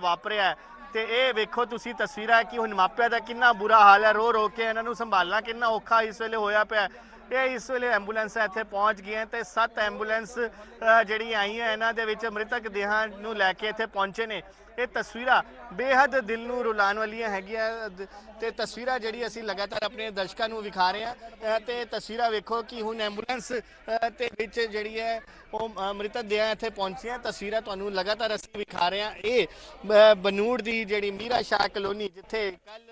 ਵਾਪਰਿਆ ਤੇ ਇਹ ਵੇਖੋ ਤੁਸੀਂ ਤਸਵੀਰਾਂ ਕਿ ਹੁਣ ਮਾਪਿਆਂ ਦਾ ਕਿੰਨਾ ਬੁਰਾ ਹਾਲ ਹੈ। रो रो के ਇਹਨਾਂ ਨੂੰ ਸੰਭਾਲਣਾ ਕਿੰਨਾ ਔਖਾ ਇਸ ਵੇਲੇ ਹੋਇਆ ਪਿਆ। ਇਹ ਇਸ ਵੇਲੇ ਐਂਬੂਲੈਂਸ ਇੱਥੇ ਪਹੁੰਚ ਗਈਆਂ ਤੇ 7 ਐਂਬੂਲੈਂਸ ਜਿਹੜੀਆਂ ਆਈਆਂ ਇਹਨਾਂ ਦੇ ਵਿੱਚ ਮ੍ਰਿਤਕ ਦੇਹਾਂ ਨੂੰ ਲੈ ਕੇ ਇੱਥੇ ਪਹੁੰਚੇ ਨੇ। ਇਹ ਤਸਵੀਰਾਂ ਬੇहद ਦਿਲ ਨੂੰ ਰੁਲਾਉਣ ਵਾਲੀਆਂ ਹੈਗੀਆਂ ਤੇ ਤਸਵੀਰਾਂ ਜਿਹੜੀ ਅਸੀਂ ਲਗਾਤਾਰ ਆਪਣੇ ਦਰਸ਼ਕਾਂ ਨੂੰ ਵਿਖਾ ਰਹੇ ਹਾਂ ਤੇ ਤਸਵੀਰਾਂ ਵੇਖੋ ਕਿ ਹੁਣ ਐਂਬੂਲੈਂਸ ਤੇ ਵਿੱਚ ਜਿਹੜੀ ਹੈ ਉਹ ਮ੍ਰਿਤਕ ਦੇਹਾਂ ਇੱਥੇ ਪਹੁੰਚੀਆਂ। ਤਸਵੀਰਾਂ ਤੁਹਾਨੂੰ ਲਗਾਤਾਰ ਅਸੀਂ ਵਿਖਾ ਰਹੇ ਹਾਂ। ਇਹ ਬਨੂੜ ਦੀ ਜਿਹੜੀ ਮੀਰਾ ਸ਼ਾਹ ਕਲੋਨੀ ਜਿੱਥੇ ਕੱਲ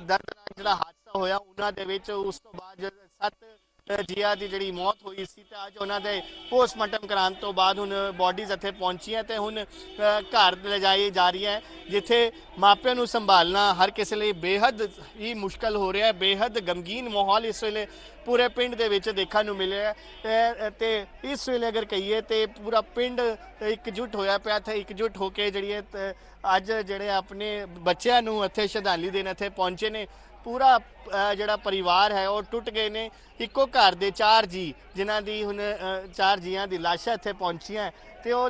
ਦਰਦਨਾਕ ਜਿਹੜਾ ਹਾਦਸਾ ਹੋਇਆ ਉਹਨਾਂ ਦੇ ਵਿੱਚ ਉਸ ਤੋਂ ਬਾਅਦ 7 ਜੀਆਂ ਦੀ ਜਿਹੜੀ ਮੌਤ ਹੋਈ ਸੀ ਤੇ ਅੱਜ ਉਹਨਾਂ ਦੇ ਪੋਸਟਮਾਰਟਮ ਕਰਾਉਣ ਤੋਂ ਬਾਅਦ ਹੁਣ ਬੋਡੀਜ਼ ਇੱਥੇ ਪਹੁੰਚੀਆਂ ਤੇ ਹੁਣ ਘਰ ਲਿਜਾਈ ਜਾ ਰਹੀ ਹੈ ਜਿੱਥੇ ਮਾਪਿਆਂ ਨੂੰ ਸੰਭਾਲਣਾ ਹਰ ਕਿਸੇ ਲਈ ਬੇहद ਹੀ ਮੁਸ਼ਕਲ ਹੋ ਰਿਹਾ ਹੈ। ਬੇहद ਗਮਗੀਨ ਮਾਹੌਲ ਇਸ ਵੇਲੇ ਪੂਰੇ ਪਿੰਡ ਦੇ ਵਿੱਚ ਦੇਖਣ ਨੂੰ ਮਿਲਿਆ ਤੇ ਇਸ ਵੇਲੇ ਅਗਰ ਕਹੀਏ ਤੇ ਪੂਰਾ ਪਿੰਡ ਇਕਜੁੱਟ ਹੋਇਆ ਪਿਆ ਤੇ ਇਕਜੁੱਟ ਹੋ ਕੇ ਜਿਹੜੀ ਹੈ ਅੱਜ ਜਿਹੜੇ ਆਪਣੇ ਬੱਚਿਆਂ ਨੂੰ ਇੱਥੇ ਸ਼ਰਧਾਂਜਲੀ ਦੇਣ ਇੱਥੇ ਪਹੁੰਚੇ ਨੇ। पूरा ਜਿਹੜਾ परिवार है वो टुट गए ने। इको घर के 4 जी जिन्हों की हुण 4 जियां की लाशां इत्थे पहुंचियां तो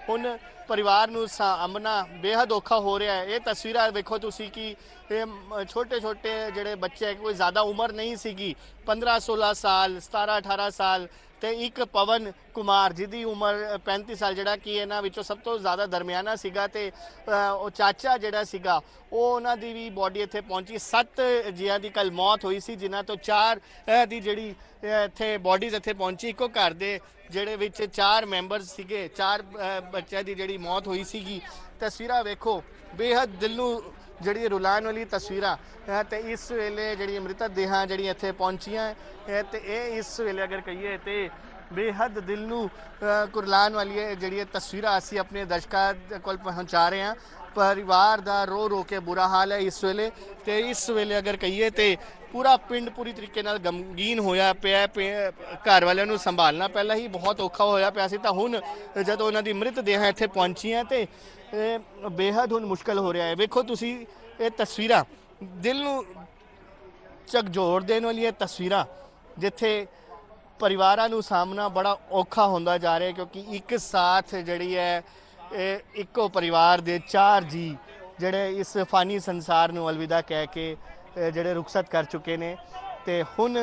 हुण परिवार नूं सामना बेहद औखा हो रहा है। ये तस्वीरां देखो तुसी कि छोटे छोटे जिहड़े बच्चे कोई ज़्यादा उम्र नहीं सीगी 15-16 साल 17-18 साल तो एक पवन कुमार जिहदी उम्र 35 साल जिहड़ा कि इन्हां विचों सब तो ज़्यादा दरमियाना सीगा ते चाचा जिहड़ा सीगा उन्हां दी भी बॉडी इत्थे पहुंची। 7 जियां दी कल मौत हुई सी जिन्हां तो 4 दी जिहड़ी इत्थे बॉडीज़ इत्थे पहुंची। इको घर दे जिहड़े विच 4 मैंबर सीगे 4 बच्चों की जिहड़ी मौत हुई सीगी। तस्वीरां वेखो बेहद दिल नूं ਜਿਹੜੀ ਰੁਲਾਉਣ ਵਾਲੀ ਤਸਵੀਰਾਂ ਤੇ ਇਸ ਵੇਲੇ ਜਿਹੜੀ ਮ੍ਰਿਤਕ ਦੇਹਾਂ ਜਿਹੜੀ ਇੱਥੇ ਪਹੁੰਚੀਆਂ ਤੇ ਇਹ ਇਸ ਵੇਲੇ ਅਗਰ ਕਹੀਏ ਤੇ ਬੇहद ਦਿਲ ਨੂੰ ਕੁਰਲਾਉਣ ਵਾਲੀ ਜਿਹੜੀ ਤਸਵੀਰਾਂ ਅਸੀਂ ਆਪਣੇ ਦਰਸ਼ਕਾਂ ਕੋਲ ਪਹੁੰਚਾ ਰਹੇ ਹਾਂ। परिवार का रो रो के बुरा हाल है इस वेले ते इस वेले अगर कहिए तो पूरा पिंड पूरी तरीके नाल गमगीन होया पिया। घर वालियां नूं संभालना पहला ही बहुत औखा होया पिया सी तां हुण जदों उन्हां दी मृत देहां इत्थे पहुंचियां ते बेहद हुण मुश्किल हो रहा है। वेखो तुसी ये तस्वीरां दिल नूं झकझोर देण वाली तस्वीरां जिथे परिवारां नूं सामना बड़ा औखा होंदा जा रहा है क्योंकि एक साथ जिहड़ी है इको परिवार के 4 जी जड़े इस फानी संसार नूं अलविदा कह के जड़े रुखसत कर चुके ने ते हुण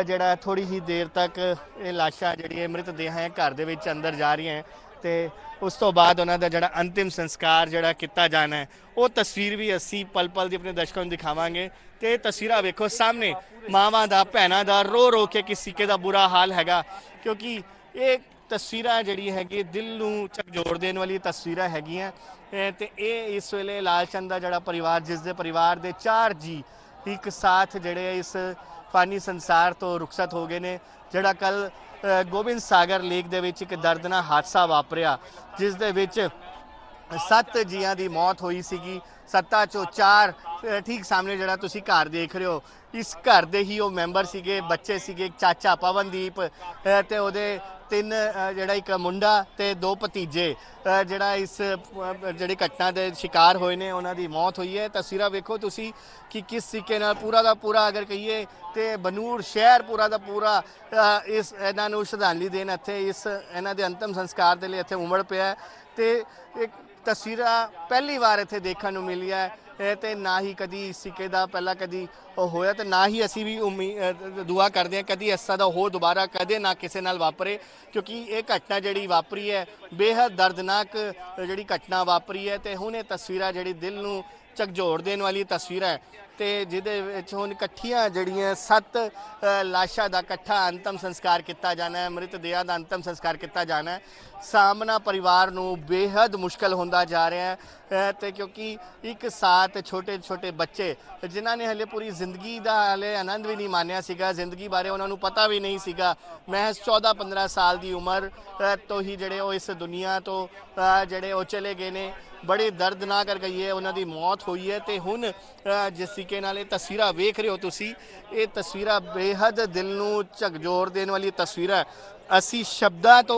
जड़ा थोड़ी ही देर तक ये लाशां जड़ी मृत देहां घर दे विच अंदर जा रही हैं ते उस तो बाद उन्हां दा जड़ा अंतिम संस्कार जड़ा किता जाना है वो तस्वीर भी असी पल पल दी अपने दर्शकों नूं दिखावांगे। ते तस्वीरां वेखो सामने मावां दा भैणां दा रो रो के किस तरीके दा बुरा हाल हैगा क्योंकि ये तस्वीरां जिहड़ी हैगी दिल नूं झकझोर देण वाली तस्वीरां हैगियां ते इस वेले लालचंद दा जिहड़ा परिवार जिस दे परिवार दे 4 जी एक साथ जिहड़े इस फानी संसार तो रुखसत हो गए ने। जिहड़ा कल गोबिंद सागर लेक दे विच एक दर्दनाक हादसा वापरिया जिस दे विच 7 जियां दी मौत हुई सीगी। 7 चों 4 ठीक सामने जिहड़ा तुसीं घर देख रहे हो इस घर दे ही वो मैंबर सीगे बच्चे सीगे। एक चाचा पवनदीप ते ओहदे 3 जिहड़ा एक मुंडा ते 2 भतीजे जिहड़ा इस जिहड़ी घटना दे शिकार होए ने उन्हां दी मौत हुई है। तस्वीरां वेखो तुसी कि किस तरीके नाल पूरा दा पूरा अगर कहिए ते बनूड़ शहर पूरा दा पूरा इस इन्हां नूं श्रद्धांजलि देण इत्थे इस इन्हां दे अंतिम संस्कार दे लई इत्थे उमड़ पिया ते एक तस्वीरां पहली बार इत्थे देखण नूं मिली है ते ना ही कदी इस तरीके दा पहला कदी होया ते ना ही असी भी दुआ करते हैं कदी इस तरह हो दोबारा कदे ना किसी नाल वापरे क्योंकि ये घटना जिहड़ी वापरी है बेहद दर्दनाक जिहड़ी घटना वापरी है ते हुण ये तस्वीरां जिहड़ी दिल नूं झकझोर देण वाली तस्वीरां है ते जिहदे विच हुण इकट्ठियां जिहड़ियां 7 लाशां दा इकट्ठा अंतिम संस्कार किया जाना है। मृत देहां दा अंतिम संस्कार किया जाना है। सामना परिवार नूं बेहद मुश्किल होंदा जा रहा है ते क्योंकि एक साथ छोटे छोटे बच्चे जिन्हां ने हले पूरी जिंदगी का हले आनंद भी नहीं मानिया सीगा जिंदगी बारे उन्हां नूं पता भी नहीं सीगा। महज 14-15 साल की उम्र तो ही जिहड़े वो इस दुनिया तो जिहड़े वो चले गए ने। बड़ी दर्दनाक कर गई है उन्हां दी मौत हुई है ते हुण जिस तरीके नाल तस्वीरां वेख रहे हो तुसी ये तस्वीरां बेहद दिल नूं झकझोर देण वाली तस्वीरां असी शब्दां तो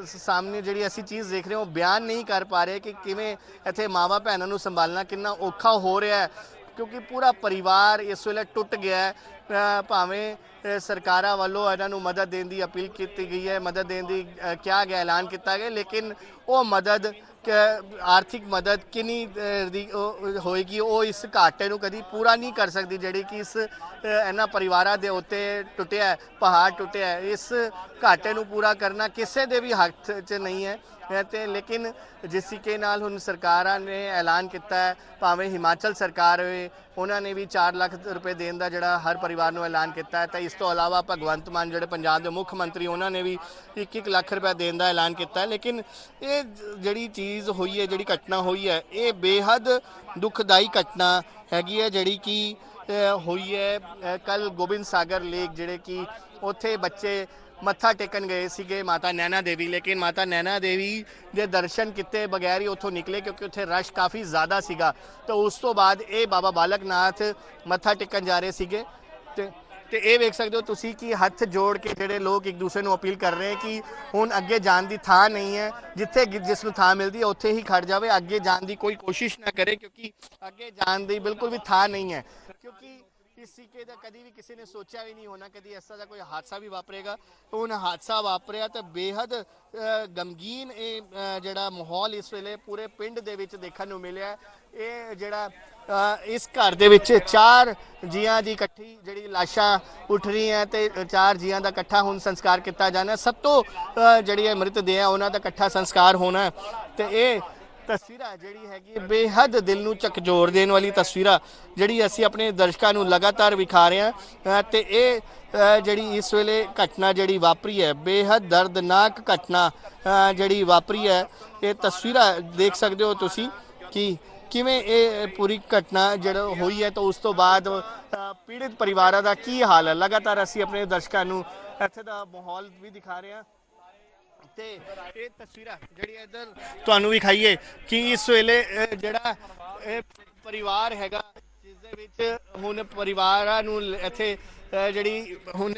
सामने जिहड़ी असी चीज़ देख रहे हो बयान नहीं कर पा रहे कि किवें इत्थे मावां भैणां नूं संभालना कितना औखा हो रहा है क्योंकि पूरा परिवार इस वेले टुट गया है। भावें सरकारां वालों इन्हां नूं मदद देण दी अपील की गई है मदद देण दी क्या गया ऐलान किया गया लेकिन वो मदद ਆਰਥਿਕ ਮਦਦ ਕਿੰਨੀ ਦੀ ਹੋਏਗੀ, ਉਹ ਇਸ ਘਾਟੇ ਨੂੰ ਕਦੀ ਪੂਰਾ ਨਹੀਂ ਕਰ ਸਕਦੀ ਜਿਹੜੀ ਕਿ ਇਸ ਇਹਨਾਂ ਪਰਿਵਾਰਾਂ ਦੇ ਉੱਤੇ ਟੁੱਟਿਆ ਪਹਾੜ ਟੁੱਟਿਆ। ਇਸ ਘਾਟੇ ਨੂੰ ਪੂਰਾ ਕਰਨਾ ਕਿਸੇ ਦੇ ਵੀ ਹੱਥ 'ਚ ਨਹੀਂ ਹੈ। ਤੇ ਲੇਕਿਨ ਜਿਸ ਤਰੀਕੇ ਨਾਲ ਹੁਣ ਸਰਕਾਰਾਂ ਨੇ ਐਲਾਨ ਕੀਤਾ ਹੈ, ਭਾਵੇਂ ਹਿਮਾਚਲ ਸਰਕਾਰ ਹੋਏ ਉਹਨਾਂ ਨੇ ਵੀ 4 ਲੱਖ ਰੁਪਏ ਦੇਣ ਦਾ ਜਿਹੜਾ ਹਰ ਪਰਿਵਾਰ ਨੂੰ ਐਲਾਨ ਕੀਤਾ ਹੈ। ਤਾਂ ਇਸ ਤੋਂ ਇਲਾਵਾ ਭਗਵੰਤ ਮਾਨ ਜਿਹੜੇ ਪੰਜਾਬ ਦੇ ਮੁੱਖ ਮੰਤਰੀ ਉਹਨਾਂ ਨੇ ਵੀ 1-1 ਲੱਖ ਰੁਪਏ ਦੇਣ ਦਾ ਐਲਾਨ ਕੀਤਾ ਹੈ। ਲੇਕਿਨ ਇਹ ਜਿਹੜੀ ਚੀਜ਼ ਹੋਈ ਹੈ, ਜਿਹੜੀ ਘਟਨਾ ਹੋਈ ਹੈ, ਇਹ ਬੇਹੱਦ ਦੁਖਦਾਈ ਘਟਨਾ ਹੈਗੀ ਹੈ ਜਿਹੜੀ ਕਿ ਹੋਈ ਹੈ ਕੱਲ ਗੋਬਿੰਦ ਸਾਗਰ ਲੇਕ, ਜਿਹੜੇ ਕਿ ਉੱਥੇ ਬੱਚੇ ਮੱਥਾ ਟੇਕਣ ਗਏ ਸੀਗੇ ਮਾਤਾ ਨੈਣਾ ਦੇਵੀ। ਲੇਕਿਨ ਮਾਤਾ ਨੈਣਾ ਦੇਵੀ ਦੇ ਦਰਸ਼ਨ ਕੀਤੇ ਬਗੈਰ ਹੀ ਉੱਥੋਂ ਨਿਕਲੇ ਕਿਉਂਕਿ ਉੱਥੇ ਰਸ਼ ਕਾਫੀ ਜ਼ਿਆਦਾ ਸੀਗਾ। ਤਾਂ ਉਸ ਤੋਂ ਬਾਅਦ ਇਹ ਬਾਬਾ ਬਾਲਕ ਨਾਥ ਮੱਥਾ ਟੇਕਣ ਜਾ ਰਹੇ ਸੀਗੇ। ਤੇ ਇਹ ਵੇਖ ਸਕਦੇ ਹੋ ਤੁਸੀਂ ਕਿ ਹੱਥ ਜੋੜ ਕੇ ਜਿਹੜੇ ਲੋਕ ਇੱਕ ਦੂਸਰੇ ਨੂੰ ਅਪੀਲ ਕਰ ਰਹੇ ਕਿ ਹੁਣ ਅੱਗੇ ਜਾਣ ਦੀ ਥਾਂ ਨਹੀਂ ਹੈ, ਜਿੱਥੇ ਜਿਸ ਨੂੰ ਥਾਂ ਮਿਲਦੀ ਹੈ ਉੱਥੇ ਹੀ ਖੜ ਜਾਵੇ, ਅੱਗੇ ਜਾਣ ਦੀ ਕੋਈ ਕੋਸ਼ਿਸ਼ ਨਾ ਕਰੇ ਕਿਉਂਕਿ ਅੱਗੇ ਜਾਣ ਦੀ ਬਿਲਕੁਲ ਵੀ ਥਾਂ ਨਹੀਂ ਹੈ। ਕਿਉਂਕਿ ਇਸ ਤਰੀਕੇ ਦਾ ਕਦੀ ਵੀ ਕਿਸੇ ਨੇ ਸੋਚਿਆ ਵੀ ਨਹੀਂ ਹੋਣਾ ਕਦੀ ਇਸ ਤਰ੍ਹਾਂ ਦਾ ਕੋਈ ਹਾਦਸਾ ਵੀ ਵਾਪਰੇਗਾ। ਹੁਣ ਹਾਦਸਾ ਵਾਪਰਿਆ ਤਾਂ ਬੇਹੱਦ ਗਮਗੀਨ ਇਹ ਜਿਹੜਾ ਮਾਹੌਲ ਇਸ ਵੇਲੇ ਪੂਰੇ ਪਿੰਡ ਦੇ ਵਿੱਚ ਦੇਖਣ ਨੂੰ ਮਿਲਿਆ। ਇਹ ਜਿਹੜਾ ਇਸ ਘਰ ਦੇ ਵਿੱਚ 4 ਜੀਆਂ ਦੀ ਇਕੱਠੀ ਜਿਹੜੀ ਲਾਸ਼ਾਂ ਉੱਠ ਰਹੀਆਂ ਤੇ 4 ਜੀਆਂ ਦਾ ਇਕੱਠਾ ਹੁਣ ਸੰਸਕਾਰ ਕੀਤਾ ਜਾਣਾ। ਸਭ ਤੋਂ ਜਿਹੜੀ ਮ੍ਰਿਤਦੇਹ ਉਹਨਾਂ ਦਾ ਇਕੱਠਾ ਸੰਸਕਾਰ ਹੋਣਾ। ਤੇ ਇਹ ਤਸਵੀਰਾਂ ਜਿਹੜੀ ਹੈਗੀ ਬੇਹੱਦ ਦਿਲ ਨੂੰ ਝਕਝੋਰ ਦੇਣ ਵਾਲੀ ਤਸਵੀਰਾਂ ਜਿਹੜੀ ਅਸੀਂ ਆਪਣੇ ਦਰਸ਼ਕਾਂ ਨੂੰ ਲਗਾਤਾਰ ਵਿਖਾ ਰਹੇ ਹਾਂ। ਤੇ ਇਹ ਜਿਹੜੀ ਇਸ ਵੇਲੇ ਘਟਨਾ ਜਿਹੜੀ ਵਾਪਰੀ ਹੈ, ਬੇਹੱਦ ਦਰਦਨਾਕ ਘਟਨਾ ਜਿਹੜੀ ਵਾਪਰੀ ਹੈ। ਇਹ ਤਸਵੀਰਾਂ ਦੇਖ ਸਕਦੇ ਹੋ ਤੁਸੀਂ ਕਿ ਕਿਵੇਂ ਇਹ ਪੂਰੀ ਘਟਨਾ ਜਿਹੜਾ ਹੋਈ ਹੈ। ਤਾਂ ਉਸ ਤੋਂ ਬਾਅਦ ਪੀੜਿਤ ਪਰਿਵਾਰਾਂ ਦਾ ਕੀ ਹਾਲ ਹੈ, ਲਗਾਤਾਰ ਅਸੀਂ ਆਪਣੇ ਦਰਸ਼ਕਾਂ ਨੂੰ ਇੱਥੇ ਦਾ ਮਾਹੌਲ ਵੀ ਦਿਖਾ ਰਹੇ ਹਾਂ। ਤੇ ਇਹ ਤਸਵੀਰਾਂ ਜਿਹੜੀਆਂ ਇੱਧਰ ਤੁਹਾਨੂੰ ਵਿਖਾਈਏ ਕਿ ਇਸ ਵੇਲੇ ਜਿਹੜਾ ਇਹ ਪਰਿਵਾਰ ਹੈਗਾ ਜਿਸ ਦੇ ਵਿੱਚ ਹੁਣ ਪਰਿਵਾਰਾਂ ਨੂੰ ਇੱਥੇ ਜਿਹੜੀ ਹੁਣ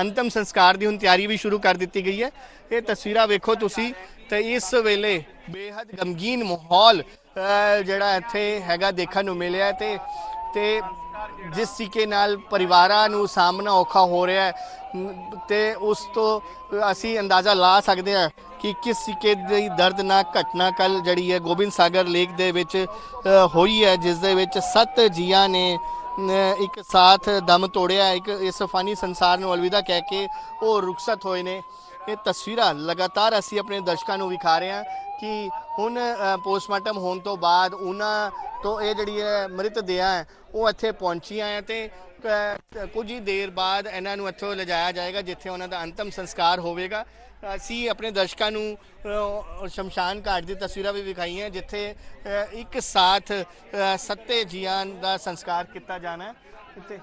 ਅੰਤਮ ਸੰਸਕਾਰ ਦੀ ਹੁਣ ਤਿਆਰੀ ਵੀ ਸ਼ੁਰੂ ਕਰ ਦਿੱਤੀ ਗਈ ਹੈ। ਇਹ ਤਸਵੀਰਾਂ ਵੇਖੋ ਤੁਸੀਂ। ਤੇ ਇਸ ਵੇਲੇ ਬੇਹੱਦ ਗਮਗੀਨ ਮਾਹੌਲ ਜਿਹੜਾ ਇੱਥੇ ਹੈਗਾ ਦੇਖਣ ਨੂੰ ਮਿਲਿਆ। ਤੇ ਜਿਸ ਤਰੀਕੇ ਨਾਲ ਪਰਿਵਾਰਾਂ ਨੂੰ ਸਾਹਮਣਾ ਔਖਾ ਹੋ ਰਿਹਾ ਹੈ ਤੇ ਉਸ ਤੋਂ ਅਸੀਂ ਅੰਦਾਜ਼ਾ ਲਾ ਸਕਦੇ ਹਾਂ ਕਿ ਕਿਸ ਤਰੀਕੇ ਦੀ ਦਰਦਨਾਕ ਘਟਨਾ ਕੱਲ ਜਿਹੜੀ ਹੈ ਗੋਬਿੰਦ ਸਾਗਰ ਲੇਕ ਦੇ ਵਿੱਚ ਹੋਈ ਹੈ, ਜਿਸ ਦੇ ਵਿੱਚ 7 ਜੀਆਂ ਨੇ ਇੱਕ ਸਾਥ ਦਮ ਤੋੜਿਆ। ਇੱਕ ਇਸ ਫਾਨੀ ਸੰਸਾਰ ਨੂੰ ਅਲਵਿਦਾ ਕਹਿ ਕੇ ਉਹ ਰੁਖਸਤ ਹੋਏ ਨੇ। ਇਹ ਤਸਵੀਰਾਂ ਲਗਾਤਾਰ ਅਸੀਂ ਆਪਣੇ ਦਰਸ਼ਕਾਂ ਨੂੰ ਵਿਖਾ ਰਹੇ ਹਾਂ ਕਿ ਹੁਣ ਪੋਸਟਮਾਰਟਮ ਹੋਣ ਤੋਂ ਬਾਅਦ ਉਹਨਾਂ ਤੋਂ ਇਹ ਜਿਹੜੀ ਹੈ ਮ੍ਰਿਤਦੇਹਾਂ ਹੈ ਉਹ ਇੱਥੇ ਪਹੁੰਚੀਆਂ ਹੈ ਤੇ ਕੁਝ ਹੀ ਦੇਰ ਬਾਅਦ ਇਹਨਾਂ ਨੂੰ ਇੱਥੋਂ ਲਿਜਾਇਆ ਜਾਏਗਾ ਜਿੱਥੇ ਉਹਨਾਂ ਦਾ ਅੰਤਮ ਸੰਸਕਾਰ ਹੋਵੇਗਾ। ਅਸੀਂ ਆਪਣੇ ਦਰਸ਼ਕਾਂ ਨੂੰ ਸ਼ਮਸ਼ਾਨ ਘਾਟ ਦੀ ਤਸਵੀਰਾਂ ਵੀ ਵਿਖਾਈਆਂ ਜਿੱਥੇ ਇੱਕ ਸਾਥ 7 ਜੀਆਂ ਦਾ ਸੰਸਕਾਰ ਕੀਤਾ ਜਾਣਾ ਹੈ।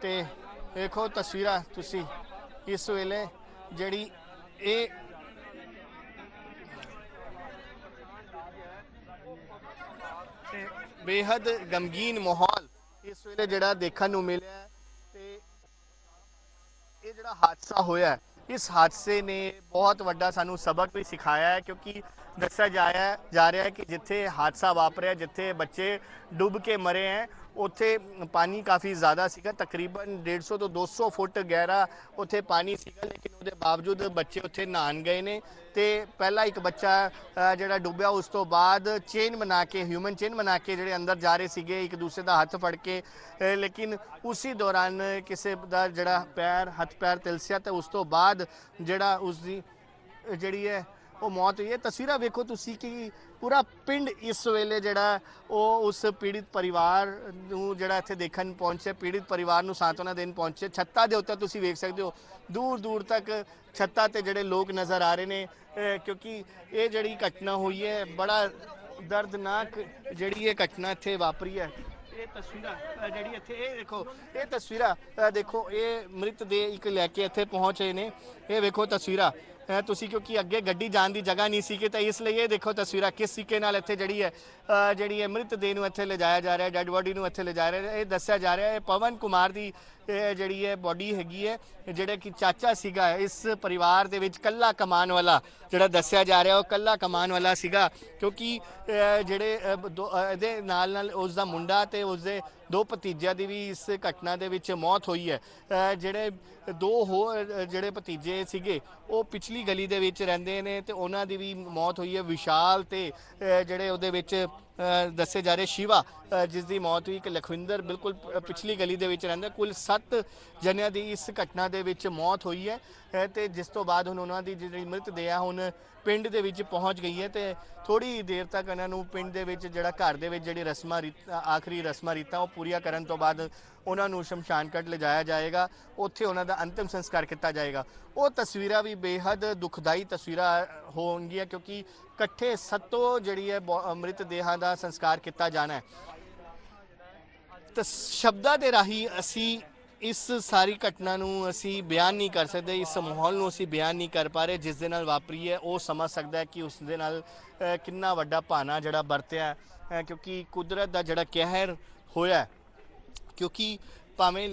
ਤੇ ਵੇਖੋ ਤਸਵੀਰਾਂ ਤੁਸੀਂ ਇਸ ਵੇਲੇ ਜਿਹੜੀ ਇਹ ਬੇਹੱਦ ਗਮਗੀਨ ਮਾਹੌਲ ਇਸ ਵੇਲੇ ਜਿਹੜਾ ਦੇਖਣ ਨੂੰ ਮਿਲਿਆ। ਤੇ ਇਹ ਜਿਹੜਾ ਹਾਦਸਾ ਹੋਇਆ ਇਸ ਹਾਦਸੇ ਨੇ ਬਹੁਤ ਵੱਡਾ ਸਾਨੂੰ ਸਬਕ ਵੀ ਸਿਖਾਇਆ ਹੈ ਕਿਉਂਕਿ ਦੱਸਿਆ ਜਾ ਰਿਹਾ ਹੈ ਕਿ ਜਿੱਥੇ ਹਾਦਸਾ ਵਾਪਰਿਆ, ਜਿੱਥੇ ਬੱਚੇ ਡੁੱਬ ਕੇ ਮਰੇ ਹੈ, ਉੱਥੇ ਪਾਣੀ ਕਾਫੀ ਜ਼ਿਆਦਾ ਸੀਗਾ, ਤਕਰੀਬਨ 150 ਤੋਂ 200 ਫੁੱਟ ਗਹਿਰਾ ਉੱਥੇ ਪਾਣੀ ਸੀਗਾ। ਲੇਕਿਨ ਉਹਦੇ ਬਾਵਜੂਦ ਬੱਚੇ ਉੱਥੇ ਨਹਾਉਣ ਗਏ ਨੇ। ਤੇ ਪਹਿਲਾ ਇੱਕ ਬੱਚਾ ਜਿਹੜਾ ਡੁੱਬਿਆ ਉਸ ਤੋਂ ਬਾਅਦ ਚੇਨ ਬਣਾ ਕੇ ਹਿਊਮਨ ਚੇਨ ਬਣਾ ਕੇ ਜਿਹੜੇ ਅੰਦਰ ਜਾ ਰਹੇ ਸੀਗੇ ਇੱਕ ਦੂਸਰੇ ਦਾ ਹੱਥ ਫੜ ਕੇ। ਲੇਕਿਨ ਉਸੇ ਦੌਰਾਨ ਕਿਸੇ ਦਾ ਜਿਹੜਾ ਹੱਥ ਪੈਰ ਤਿਲਸਿਆ ਤੇ ਉਸ ਤੋਂ ਬਾਅਦ ਜਿਹੜਾ ਉਸਦੀ ਜਿਹੜੀ ਹੈ ਉਹ ਮੌਤ ਹੋਈ ਹੈ। ਤਸਵੀਰਾਂ ਵੇਖੋ ਤੁਸੀਂ ਕਿ ਪੂਰਾ ਪਿੰਡ ਇਸ ਵੇਲੇ ਜਿਹੜਾ ਉਹ ਉਸ ਪੀੜਿਤ ਪਰਿਵਾਰ ਨੂੰ ਜਿਹੜਾ ਇੱਥੇ ਦੇਖਣ ਪਹੁੰਚੇ, ਪੀੜਿਤ ਪਰਿਵਾਰ ਨੂੰ ਸਾਂਤਵਨਾ ਦੇਣ ਪਹੁੰਚੇ। ਛੱਤਾਂ ਦੇ ਉੱਤੇ ਤੁਸੀਂ ਵੇਖ ਸਕਦੇ ਹੋ ਦੂਰ ਦੂਰ ਤੱਕ ਛੱਤਾਂ ਤੇ ਜਿਹੜੇ ਲੋਕ ਨਜ਼ਰ ਆ ਰਹੇ ਨੇ ਕਿਉਂਕਿ ਇਹ ਜਿਹੜੀ ਘਟਨਾ ਹੋਈ ਹੈ ਬੜਾ ਦਰਦਨਾਕ ਜਿਹੜੀ ਇਹ ਘਟਨਾ ਇੱਥੇ ਵਾਪਰੀ ਹੈ। ਇਹ ਤਸਵੀਰਾਂ ਜਿਹੜੀ ਇੱਥੇ ਇਹ ਦੇਖੋ, ਇਹ ਤਸਵੀਰਾਂ ਦੇਖੋ, ਇਹ ਮ੍ਰਿਤਦੇਹ ਇੱਕ ਲੈ ਕੇ ਇੱਥੇ ਪਹੁੰਚੇ ਨੇ। ਇਹ ਵੇਖੋ ਤਸਵੀਰਾਂ ਤੁਸੀਂ ਕਿਉਂਕਿ ਅੱਗੇ ਗੱਡੀ ਜਾਣ ਦੀ ਜਗ੍ਹਾ ਨਹੀਂ ਸੀ ਤਾਂ ਇਸ ਲਈ ਇਹ ਦੇਖੋ ਤਸਵੀਰਾਂ ਕਿਸ ਤਰੀਕੇ ਨਾਲ ਇੱਥੇ ਜਿਹੜੀ ਹੈ ਮ੍ਰਿਤਦੇਹ ਨੂੰ ਇੱਥੇ ਲਿਜਾਇਆ ਜਾ ਰਿਹਾ, ਡੈਡ ਬੋਡੀ ਨੂੰ ਇੱਥੇ ਲਿਜਾ ਰਿਹਾ। ਇਹ ਦੱਸਿਆ ਜਾ ਰਿਹਾ ਹੈ ਪਵਨ ਕੁਮਾਰ ਦੀ ਜਿਹੜੀ ਹੈ ਬੋਡੀ ਹੈਗੀ ਹੈ, ਜਿਹੜੇ ਕਿ ਚਾਚਾ ਸੀਗਾ ਇਸ ਪਰਿਵਾਰ ਦੇ ਵਿੱਚ ਕੱਲਾ ਕਮਾਉਣ ਵਾਲਾ, ਜਿਹੜਾ ਦੱਸਿਆ ਜਾ ਰਿਹਾ ਉਹ ਕੱਲਾ ਕਮਾਉਣ ਵਾਲਾ ਸੀਗਾ ਕਿਉਂਕਿ ਜਿਹੜੇ ਇਹਦੇ ਨਾਲ ਉਸ ਦਾ ਮੁੰਡਾ ਤੇ ਉਸਦੇ दो भतीजिਆਂ ਦੀ ਵੀ ਇਸ ਘਟਨਾ ਦੇ ਵਿੱਚ ਮੌਤ ਹੋਈ ਹੈ। ਜਿਹੜੇ ਦੋ ਹੋਰ ਜਿਹੜੇ ਭਤੀਜੇ ਸੀਗੇ ਉਹ ਪਿਛਲੀ ਗਲੀ ਦੇ ਵਿੱਚ ਰਹਿੰਦੇ ਨੇ ਤੇ ਉਹਨਾਂ ਦੀ ਵੀ ਮੌਤ ਹੋਈ ਹੈ। ਵਿਸ਼ਾਲ ਤੇ ਜਿਹੜੇ ਉਹਦੇ ਵਿੱਚ ਦੱਸੇ ਜਾ ਰਹੇ ਸ਼ਿਵਾ ਜਿਸ ਦੀ ਮੌਤ ਹੋਈ, ਇੱਕ ਲਖਵਿੰਦਰ ਬਿਲਕੁਲ ਪਿਛਲੀ ਗਲੀ ਦੇ ਵਿੱਚ ਰਹਿੰਦਾ। ਕੁੱਲ 7 ਜਣਿਆਂ ਦੀ ਇਸ ਘਟਨਾ ਦੇ ਵਿੱਚ ਮੌਤ ਹੋਈ ਹੈ ਤੇ ਜਿਸ ਤੋਂ ਬਾਅਦ ਹੁਣ ਉਹਨਾਂ ਦੀ ਜਿਹੜੀ ਮ੍ਰਿਤਦੇਹ ਆ ਹੁਣ ਪਿੰਡ ਦੇ ਵਿੱਚ ਪਹੁੰਚ ਗਈ ਹੈ ਤੇ ਥੋੜੀ ਦੇਰ ਤੱਕ ਇਹਨਾਂ ਨੂੰ ਪਿੰਡ ਦੇ ਵਿੱਚ ਜਿਹੜਾ ਘਰ ਦੇ ਵਿੱਚ ਜਿਹੜੀ ਆਖਰੀ ਰਸਮਾਂ ਰੀਤਾਂ ਉਹ ਪੂਰੀਆਂ ਕਰਨ ਤੋਂ ਬਾਅਦ ਉਹਨਾਂ ਨੂੰ ਸ਼ਮਸ਼ਾਨ ਘਾਟ ਲਿਜਾਇਆ ਜਾਏਗਾ। ਉੱਥੇ ਉਹਨਾਂ ਦਾ ਅੰਤਿਮ ਸੰਸਕਾਰ ਕੀਤਾ ਜਾਏਗਾ। ਉਹ ਤਸਵੀਰਾਂ ਵੀ ਬੇਹੱਦ ਦੁਖਦਾਈ ਤਸਵੀਰਾਂ ਹੋਣਗੀਆਂ ਕਿਉਂਕਿ ਇਕੱਠੇ 7 ਜਿਹੜੀ ਹੈ ਮ੍ਰਿਤਦੇਹਾਂ ਦਾ ਸੰਸਕਾਰ ਕੀਤਾ ਜਾਣਾ ਹੈ। ਤਾਂ ਸ਼ਬਦਾਂ ਦੇ ਰਾਹੀਂ ਅਸੀਂ ਇਸ ਸਾਰੀ ਘਟਨਾ ਨੂੰ ਅਸੀਂ ਬਿਆਨ ਨਹੀਂ ਕਰ ਸਕਦੇ, ਇਸ ਮਾਹੌਲ ਨੂੰ ਅਸੀਂ ਬਿਆਨ ਨਹੀਂ ਕਰ ਪਾ ਰਹੇ ਜਿਸ ਦੇ ਨਾਲ ਵਾਪਰੀ ਹੈ। ਉਹ ਸਮਝ ਸਕਦਾ ਹੈ ਕਿ ਉਸ ਦੇ ਨਾਲ ਕਿੰਨਾ ਵੱਡਾ ਭਾਣਾ ਜਿਹੜਾ ਵਰਤਿਆ ਕਿਉਂਕਿ ਕੁਦਰਤ ਦਾ ਜਿਹੜਾ ਕਹਿਰ ਹੋਇਆ ਕਿਉਂਕਿ ਭਾਵੇਂ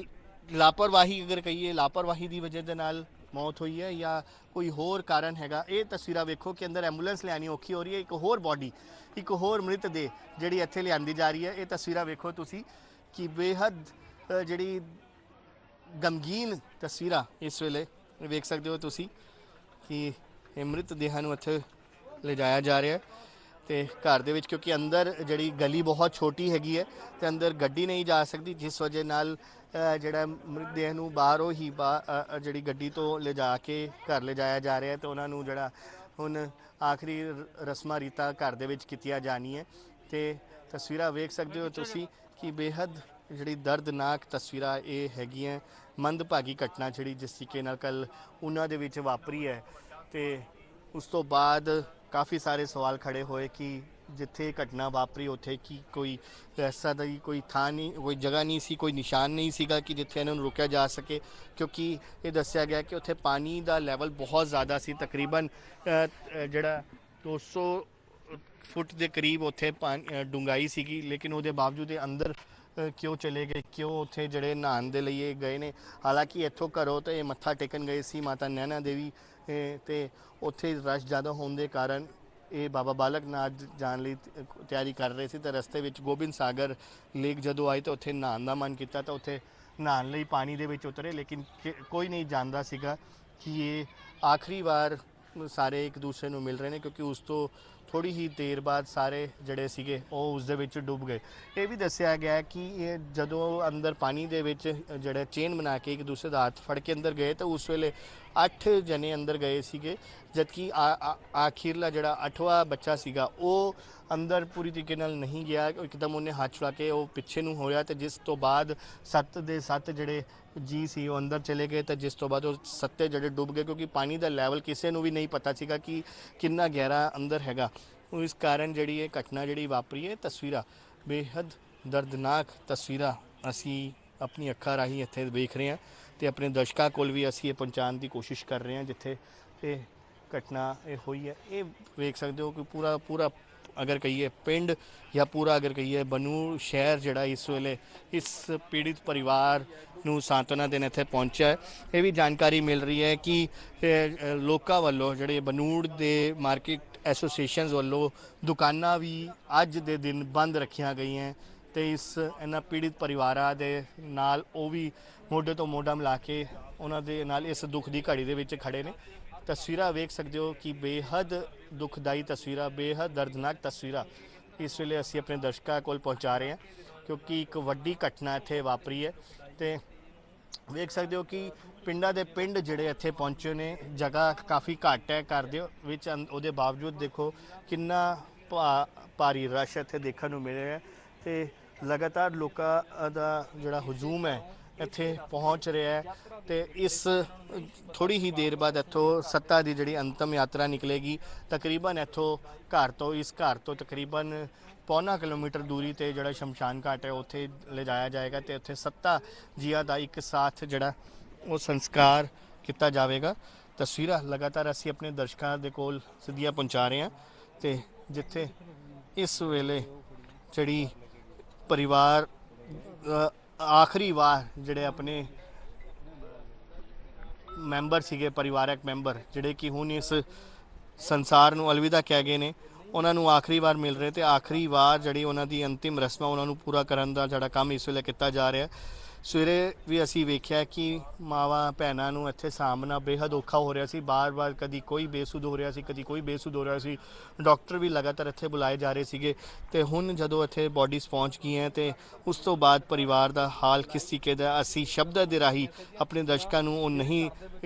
ਲਾਪਰਵਾਹੀ ਅਗਰ ਕਹੀਏ ਲਾਪਰਵਾਹੀ ਦੀ ਵਜ੍ਹਾ ਦੇ ਨਾਲ ਮੌਤ ਹੋਈ ਹੈ ਜਾਂ ਕੋਈ ਹੋਰ ਕਾਰਨ ਹੈਗਾ। ਇਹ ਤਸਵੀਰਾਂ ਵੇਖੋ ਕਿ ਅੰਦਰ ਐਂਬੂਲੈਂਸ ਲਿਆਉਣੀ ਔਖੀ ਹੋ ਰਹੀ ਹੈ। ਇੱਕ ਹੋਰ ਬੋਡੀ ਇੱਕ ਹੋਰ ਮ੍ਰਿਤਦੇਹ ਜਿਹੜੀ ਇੱਥੇ ਲਿਆਂਦੀ ਜਾ ਰਹੀ ਹੈ। ਇਹ ਤਸਵੀਰਾਂ ਵੇਖੋ ਤੁਸੀਂ ਕਿ ਬੇਹੱਦ ਜਿਹੜੀ ਗਮਗੀਨ ਤਸਵੀਰਾਂ ਇਸ ਵੇਲੇ ਵੇਖ ਸਕਦੇ ਹੋ ਤੁਸੀਂ ਕਿ ਇਹ ਮ੍ਰਿਤਦੇਹਾਂ ਨੂੰ ਇੱਥੇ ਲਿਜਾਇਆ ਜਾ ਰਿਹਾ ਤੇ ਘਰ ਦੇ ਵਿੱਚ ਕਿਉਂਕਿ ਅੰਦਰ ਜਿਹੜੀ ਗਲੀ ਬਹੁਤ ਛੋਟੀ ਹੈਗੀ ਹੈ ਤੇ ਅੰਦਰ ਗੱਡੀ ਨਹੀਂ ਜਾ ਸਕਦੀ ਜਿਸ ਵਜ੍ਹਾ ਨਾਲ ਜਿਹੜਾ ਮ੍ਰਿਤਦੇਹ ਨੂੰ ਬਾਹਰੋਂ ਹੀ ਜਿਹੜੀ ਗੱਡੀ ਤੋਂ ਲਿਜਾ ਕੇ ਘਰ ਲਿਜਾਇਆ ਜਾ ਰਿਹਾ ਤੇ ਉਹਨਾਂ ਨੂੰ ਜਿਹੜਾ ਹੁਣ ਆਖਰੀ ਰਸਮਾਂ ਰੀਤਾਂ ਘਰ ਦੇ ਵਿੱਚ ਕੀਤੀਆਂ ਜਾਣੀ ਹੈ ਤੇ ਤਸਵੀਰਾਂ ਵੇਖ ਸਕਦੇ ਹੋ ਤੁਸੀਂ ਕਿ ਬੇਹੱਦ ਜਿਹੜੀ ਦਰਦਨਾਕ ਤਸਵੀਰਾਂ ਇਹ ਹੈਗੀਆਂ। ਮੰਦਭਾਗੀ ਘਟਨਾ ਜਿਹੜੀ ਜਿਸ ਤਰੀਕੇ ਨਾਲ ਕੱਲ ਉਹਨਾਂ ਦੇ ਵਿੱਚ ਵਾਪਰੀ ਹੈ ਤੇ ਉਸ ਤੋਂ ਬਾਅਦ ਕਾਫੀ ਸਾਰੇ ਸਵਾਲ ਖੜੇ ਹੋਏ ਕਿ ਜਿੱਥੇ ਘਟਨਾ ਵਾਪਰੀ ਉੱਥੇ ਕੀ ਕੋਈ ਐਸਾ ਦਾ ਕੋਈ ਥਾਂ ਨਹੀਂ, ਕੋਈ ਜਗ੍ਹਾ ਨਹੀਂ ਸੀ, ਕੋਈ ਨਿਸ਼ਾਨ ਨਹੀਂ ਸੀਗਾ ਕਿ ਜਿੱਥੇ ਇਹਨਾਂ ਨੂੰ ਰੋਕਿਆ ਜਾ ਸਕੇ ਕਿਉਂਕਿ ਇਹ ਦੱਸਿਆ ਗਿਆ ਕਿ ਉੱਥੇ ਪਾਣੀ ਦਾ ਲੈਵਲ ਬਹੁਤ ਜ਼ਿਆਦਾ ਸੀ। ਤਕਰੀਬਨ ਜਿਹੜਾ 200 ਫੁੱਟ ਦੇ ਕਰੀਬ ਉੱਥੇ ਡੂੰਘਾਈ ਸੀਗੀ ਲੇਕਿਨ ਉਹਦੇ ਬਾਵਜੂਦ ਇਹ ਅੰਦਰ ਕਿਉਂ ਚਲੇ ਗਏ, ਕਿਉਂ ਉੱਥੇ ਜਿਹੜੇ ਨਹਾਉਣ ਦੇ ਲਈ ਇਹ ਗਏ ਨੇ। ਹਾਲਾਂਕਿ ਇੱਥੋਂ ਘਰੋਂ ਤਾਂ ਇਹ ਮੱਥਾ ਟੇਕਣ ਗਏ ਸੀ ਮਾਤਾ ਨੈਣਾ ਦੇਵੀ ਤੇ ਉੱਥੇ ਰਸ਼ ਜ਼ਿਆਦਾ ਹੋਣ ਦੇ ਕਾਰਨ ਇਹ ਬਾਬਾ ਬਾਲਕ ਨਾਥ ਜਾਣ ਲਈ ਤਿਆਰੀ ਕਰ ਰਹੇ ਸੀ ਤੇ ਰਸਤੇ ਵਿੱਚ ਗੋਬਿੰਦ ਸਾਗਰ ਲੇਕ ਜਦੋਂ ਆਏ ਤਾਂ ਉੱਥੇ ਨਹਾਉਣ ਦਾ ਮਨ ਕੀਤਾ ਤਾਂ ਉੱਥੇ ਨਹਾਉਣ ਲਈ ਪਾਣੀ ਦੇ ਵਿੱਚ ਉਤਰੇ ਲੇਕਿਨ ਕੋਈ ਨਹੀਂ ਜਾਣਦਾ ਸੀਗਾ ਕਿ ਇਹ ਆਖਰੀ ਵਾਰ ਸਾਰੇ ਇੱਕ ਦੂਸਰੇ ਨੂੰ ਮਿਲ ਰਹੇ ਨੇ ਕਿਉਂਕਿ ਉਸ ਤੋਂ ਥੋੜੀ ਹੀ ਦੇਰ ਬਾਅਦ ਸਾਰੇ ਜਿਹੜੇ ਸੀਗੇ ਉਹ ਉਸ ਦੇ ਵਿੱਚ ਡੁੱਬ ਗਏ। ਇਹ ਵੀ ਦੱਸਿਆ ਗਿਆ ਕਿ ਇਹ ਜਦੋਂ ਅੰਦਰ ਪਾਣੀ ਦੇ ਵਿੱਚ ਜਿਹੜਾ ਚੇਨ ਬਣਾ ਕੇ ਇੱਕ ਦੂਸਰੇ ਦਾ ਹੱਥ ਫੜ ਕੇ ਅੰਦਰ ਗਏ ਤਾਂ ਉਸ ਵੇਲੇ 8 ਜਣੇ ਅੰਦਰ ਗਏ ਸੀਗੇ ਜਦਕਿ ਆਖਿਰਲਾ ਜਿਹੜਾ 8ਵਾਂ ਬੱਚਾ ਸੀਗਾ ਉਹ ਅੰਦਰ ਪੂਰੀ ਤਰੀਕੇ ਨਾਲ ਨਹੀਂ ਗਿਆ। ਇੱਕਦਮ ਉਹਨੇ ਹੱਥ ਛੁਡਾ ਕੇ ਉਹ ਪਿੱਛੇ ਨੂੰ ਹੋਇਆ ਤੇ ਜਿਸ ਤੋਂ ਬਾਅਦ 7 ਦੇ 7 ਜਿਹੜੇ ਜੀ ਸੀ ਉਹ ਅੰਦਰ ਚਲੇ ਗਏ ਤਾਂ ਜਿਸ ਤੋਂ ਬਾਅਦ ਉਹ 7 ਜਿਹੜੇ ਡੁੱਬ ਗਏ ਕਿਉਂਕਿ ਪਾਣੀ ਦਾ ਲੈਵਲ ਕਿਸੇ ਨੂੰ ਵੀ ਨਹੀਂ ਪਤਾ ਸੀਗਾ ਕਿ ਕਿੰਨਾ ਗਹਿਰਾ ਅੰਦਰ ਹੈਗਾ। ਇਸ ਕਾਰਨ ਜਿਹੜੀ ਇਹ ਘਟਨਾ ਜਿਹੜੀ ਵਾਪਰੀ ਹੈ ਤਸਵੀਰਾਂ ਬੇਹੱਦ ਦਰਦਨਾਕ ਤਸਵੀਰਾਂ ਅਸੀਂ ਆਪਣੀ ਅੱਖਾਂ ਰਾਹੀਂ ਇੱਥੇ ਵੇਖ ਰਹੇ ਹਾਂ ਤੇ ਆਪਣੇ ਦਰਸ਼ਕਾਂ ਕੋਲ ਵੀ ਅਸੀਂ ਇਹ ਪਹੁੰਚਾਉਣ ਦੀ ਕੋਸ਼ਿਸ਼ ਕਰ ਰਹੇ ਹਾਂ ਜਿੱਥੇ ਇਹ ਘਟਨਾ ਇਹ ਹੋਈ ਹੈ। ਇਹ ਵੇਖ ਸਕਦੇ ਹੋ ਕਿ ਪੂਰਾ ਅਗਰ ਕਹੀਏ ਪਿੰਡ ਜਾਂ ਪੂਰਾ ਅਗਰ ਕਹੀਏ ਬਨੂੜ ਸ਼ਹਿਰ ਜਿਹੜਾ ਇਸ ਵੇਲੇ ਇਸ ਪੀੜਿਤ ਪਰਿਵਾਰ ਨੂੰ ਸਾਂਤਵਨਾ ਦੇਣ ਇੱਥੇ ਪਹੁੰਚਿਆ ਹੈ। ਇਹ ਵੀ ਜਾਣਕਾਰੀ ਮਿਲ ਰਹੀ ਹੈ ਕਿ ਲੋਕਾਂ ਵੱਲੋਂ ਜਿਹੜੇ ਬਨੂੜ ਦੇ ਮਾਰਕੀਟ ਐਸੋਸੀਏਸ਼ਨਸ ਵੱਲੋਂ ਦੁਕਾਨਾਂ ਵੀ ਅੱਜ ਦੇ ਦਿਨ ਬੰਦ ਰੱਖੀਆਂ ਗਈਆਂ ਤੇ ਇਹਨਾਂ ਪੀੜਿਤ ਪਰਿਵਾਰਾਂ ਦੇ ਨਾਲ ਉਹ ਵੀ ਮੋਢੇ ਤੋਂ ਮੋਢਾ ਮਿਲਾ ਕੇ ਉਹਨਾਂ ਦੇ ਨਾਲ ਇਸ ਦੁੱਖ ਦੀ ਘੜੀ ਦੇ ਵਿੱਚ ਖੜੇ ਨੇ। ਤਸਵੀਰਾਂ ਵੇਖ ਸਕਦੇ ਹੋ ਕਿ ਬੇਹੱਦ ਦੁਖਦਾਈ ਤਸਵੀਰਾਂ, ਬੇਹੱਦ ਦਰਦਨਾਕ ਤਸਵੀਰਾਂ ਇਸ ਵੇਲੇ ਅਸੀਂ ਆਪਣੇ ਦਰਸ਼ਕਾਂ ਕੋਲ ਪਹੁੰਚਾ ਰਹੇ ਹਾਂ ਕਿਉਂਕਿ ਇੱਕ ਵੱਡੀ ਘਟਨਾ ਇੱਥੇ ਵਾਪਰੀ ਹੈ ਤੇ ਵੇਖ ਸਕਦੇ ਹੋ ਕਿ ਪਿੰਡਾਂ ਦੇ ਪਿੰਡ ਜਿਹੜੇ ਇੱਥੇ ਪਹੁੰਚੇ ਨੇ ਜਗ੍ਹਾ ਕਾਫੀ ਘੱਟ ਹੈ ਘਰ ਦੇ ਵਿੱਚ ਉਹਦੇ ਬਾਵਜੂਦ ਦੇਖੋ ਕਿੰਨਾ ਭਾਰੀ ਰਸ਼ ਇੱਥੇ ਦੇਖਣ ਨੂੰ ਮਿਲ ਰਿਹਾ ਤੇ ਲਗਾਤਾਰ ਲੋਕਾਂ ਦਾ ਜਿਹੜਾ ਹਜੂਮ ਹੈ ਇੱਥੇ ਪਹੁੰਚ ਰਿਹਾ ਹੈ ਤੇ ਇਸ ਥੋੜੀ ਹੀ ਦੇਰ ਬਾਅਦ ਇੱਥੋਂ ਸੱਤਾ ਦੀ ਜਿਹੜੀ ਅੰਤਮ ਯਾਤਰਾ ਨਿਕਲੇਗੀ। ਤਕਰੀਬਨ ਇੱਥੋਂ ਘਰ ਤੋਂ ਤਕਰੀਬਨ ਪੌਣਾ ਕਿਲੋਮੀਟਰ ਦੂਰੀ ਤੇ ਜਿਹੜਾ ਸ਼ਮਸ਼ਾਨ ਘਾਟ ਹੈ ਉੱਥੇ ਲਿਜਾਇਆ ਜਾਏਗਾ ਤੇ ਉੱਥੇ 7 ਜੀਆਂ ਦਾ ਇੱਕ ਸਾਥ ਜਿਹੜਾ ਉਹ ਸੰਸਕਾਰ ਕੀਤਾ ਜਾਵੇਗਾ। ਤਸਵੀਰਾਂ ਲਗਾਤਾਰ ਅਸੀਂ ਆਪਣੇ ਦਰਸ਼ਕਾਂ ਦੇ ਕੋਲ ਸਿੱਧੀਆਂ ਪਹੁੰਚਾ ਰਹੇ ਹਾਂ ਤੇ ਜਿੱਥੇ ਇਸ ਵੇਲੇ ਜਿਹੜੀ ਪਰਿਵਾਰ ਆਖਰੀ ਵਾਰ ਜਿਹੜੇ ਆਪਣੇ ਮੈਂਬਰ ਸੀਗੇ ਪਰਿਵਾਰਕ ਮੈਂਬਰ ਜਿਹੜੇ ਕਿ ਹੁਣ ਇਸ ਸੰਸਾਰ ਨੂੰ ਅਲਵਿਦਾ ਕਹਿ ਗਏ ਨੇ ਉਹਨਾਂ ਨੂੰ ਆਖਰੀ ਵਾਰ ਮਿਲ ਰਹੇ ਤੇ ਆਖਰੀ ਵਾਰ ਜਿਹੜੀ ਉਹਨਾਂ ਦੀ ਅੰਤਿਮ ਰਸਮਾਂ ਉਹਨਾਂ ਨੂੰ ਪੂਰਾ ਕਰਨ ਦਾ ਜਿਹੜਾ ਕੰਮ ਇਸ ਵੇਲੇ ਕੀਤਾ ਜਾ ਰਿਹਾ। ਸਵੇਰੇ ਵੀ ਅਸੀਂ ਵੇਖਿਆ ਕਿ ਮਾਵਾਂ ਭੈਣਾਂ ਨੂੰ ਇੱਥੇ ਸਾਹਮਣਾ ਬੇਹੱਦ ਔਖਾ ਹੋ ਰਿਹਾ ਸੀ। ਬਾਰ-ਬਾਰ ਕਦੀ ਕੋਈ ਬੇਸੁੱਧ ਹੋ ਰਿਹਾ ਸੀ, ਕਦੀ ਕੋਈ ਬੇਸੁੱਧ ਹੋ ਰਿਹਾ ਸੀ। ਡਾਕਟਰ ਵੀ ਲਗਾਤਾਰ ਇੱਥੇ ਬੁਲਾਏ ਜਾ ਰਹੇ ਸੀਗੇ ਤੇ ਹੁਣ ਜਦੋਂ ਇੱਥੇ ਬੋਡੀਜ਼ ਪਹੁੰਚ ਗਈਆਂ ਤੇ ਉਸ ਤੋਂ ਬਾਅਦ ਪਰਿਵਾਰ ਦਾ ਹਾਲ ਕਿਸ ਤਰੀਕੇ ਦਾ ਅਸੀਂ ਸ਼ਬਦਾਂ ਦੇ ਰਾਹੀਂ ਆਪਣੇ ਦਰਸ਼ਕਾਂ ਨੂੰ ਉਹ ਨਹੀਂ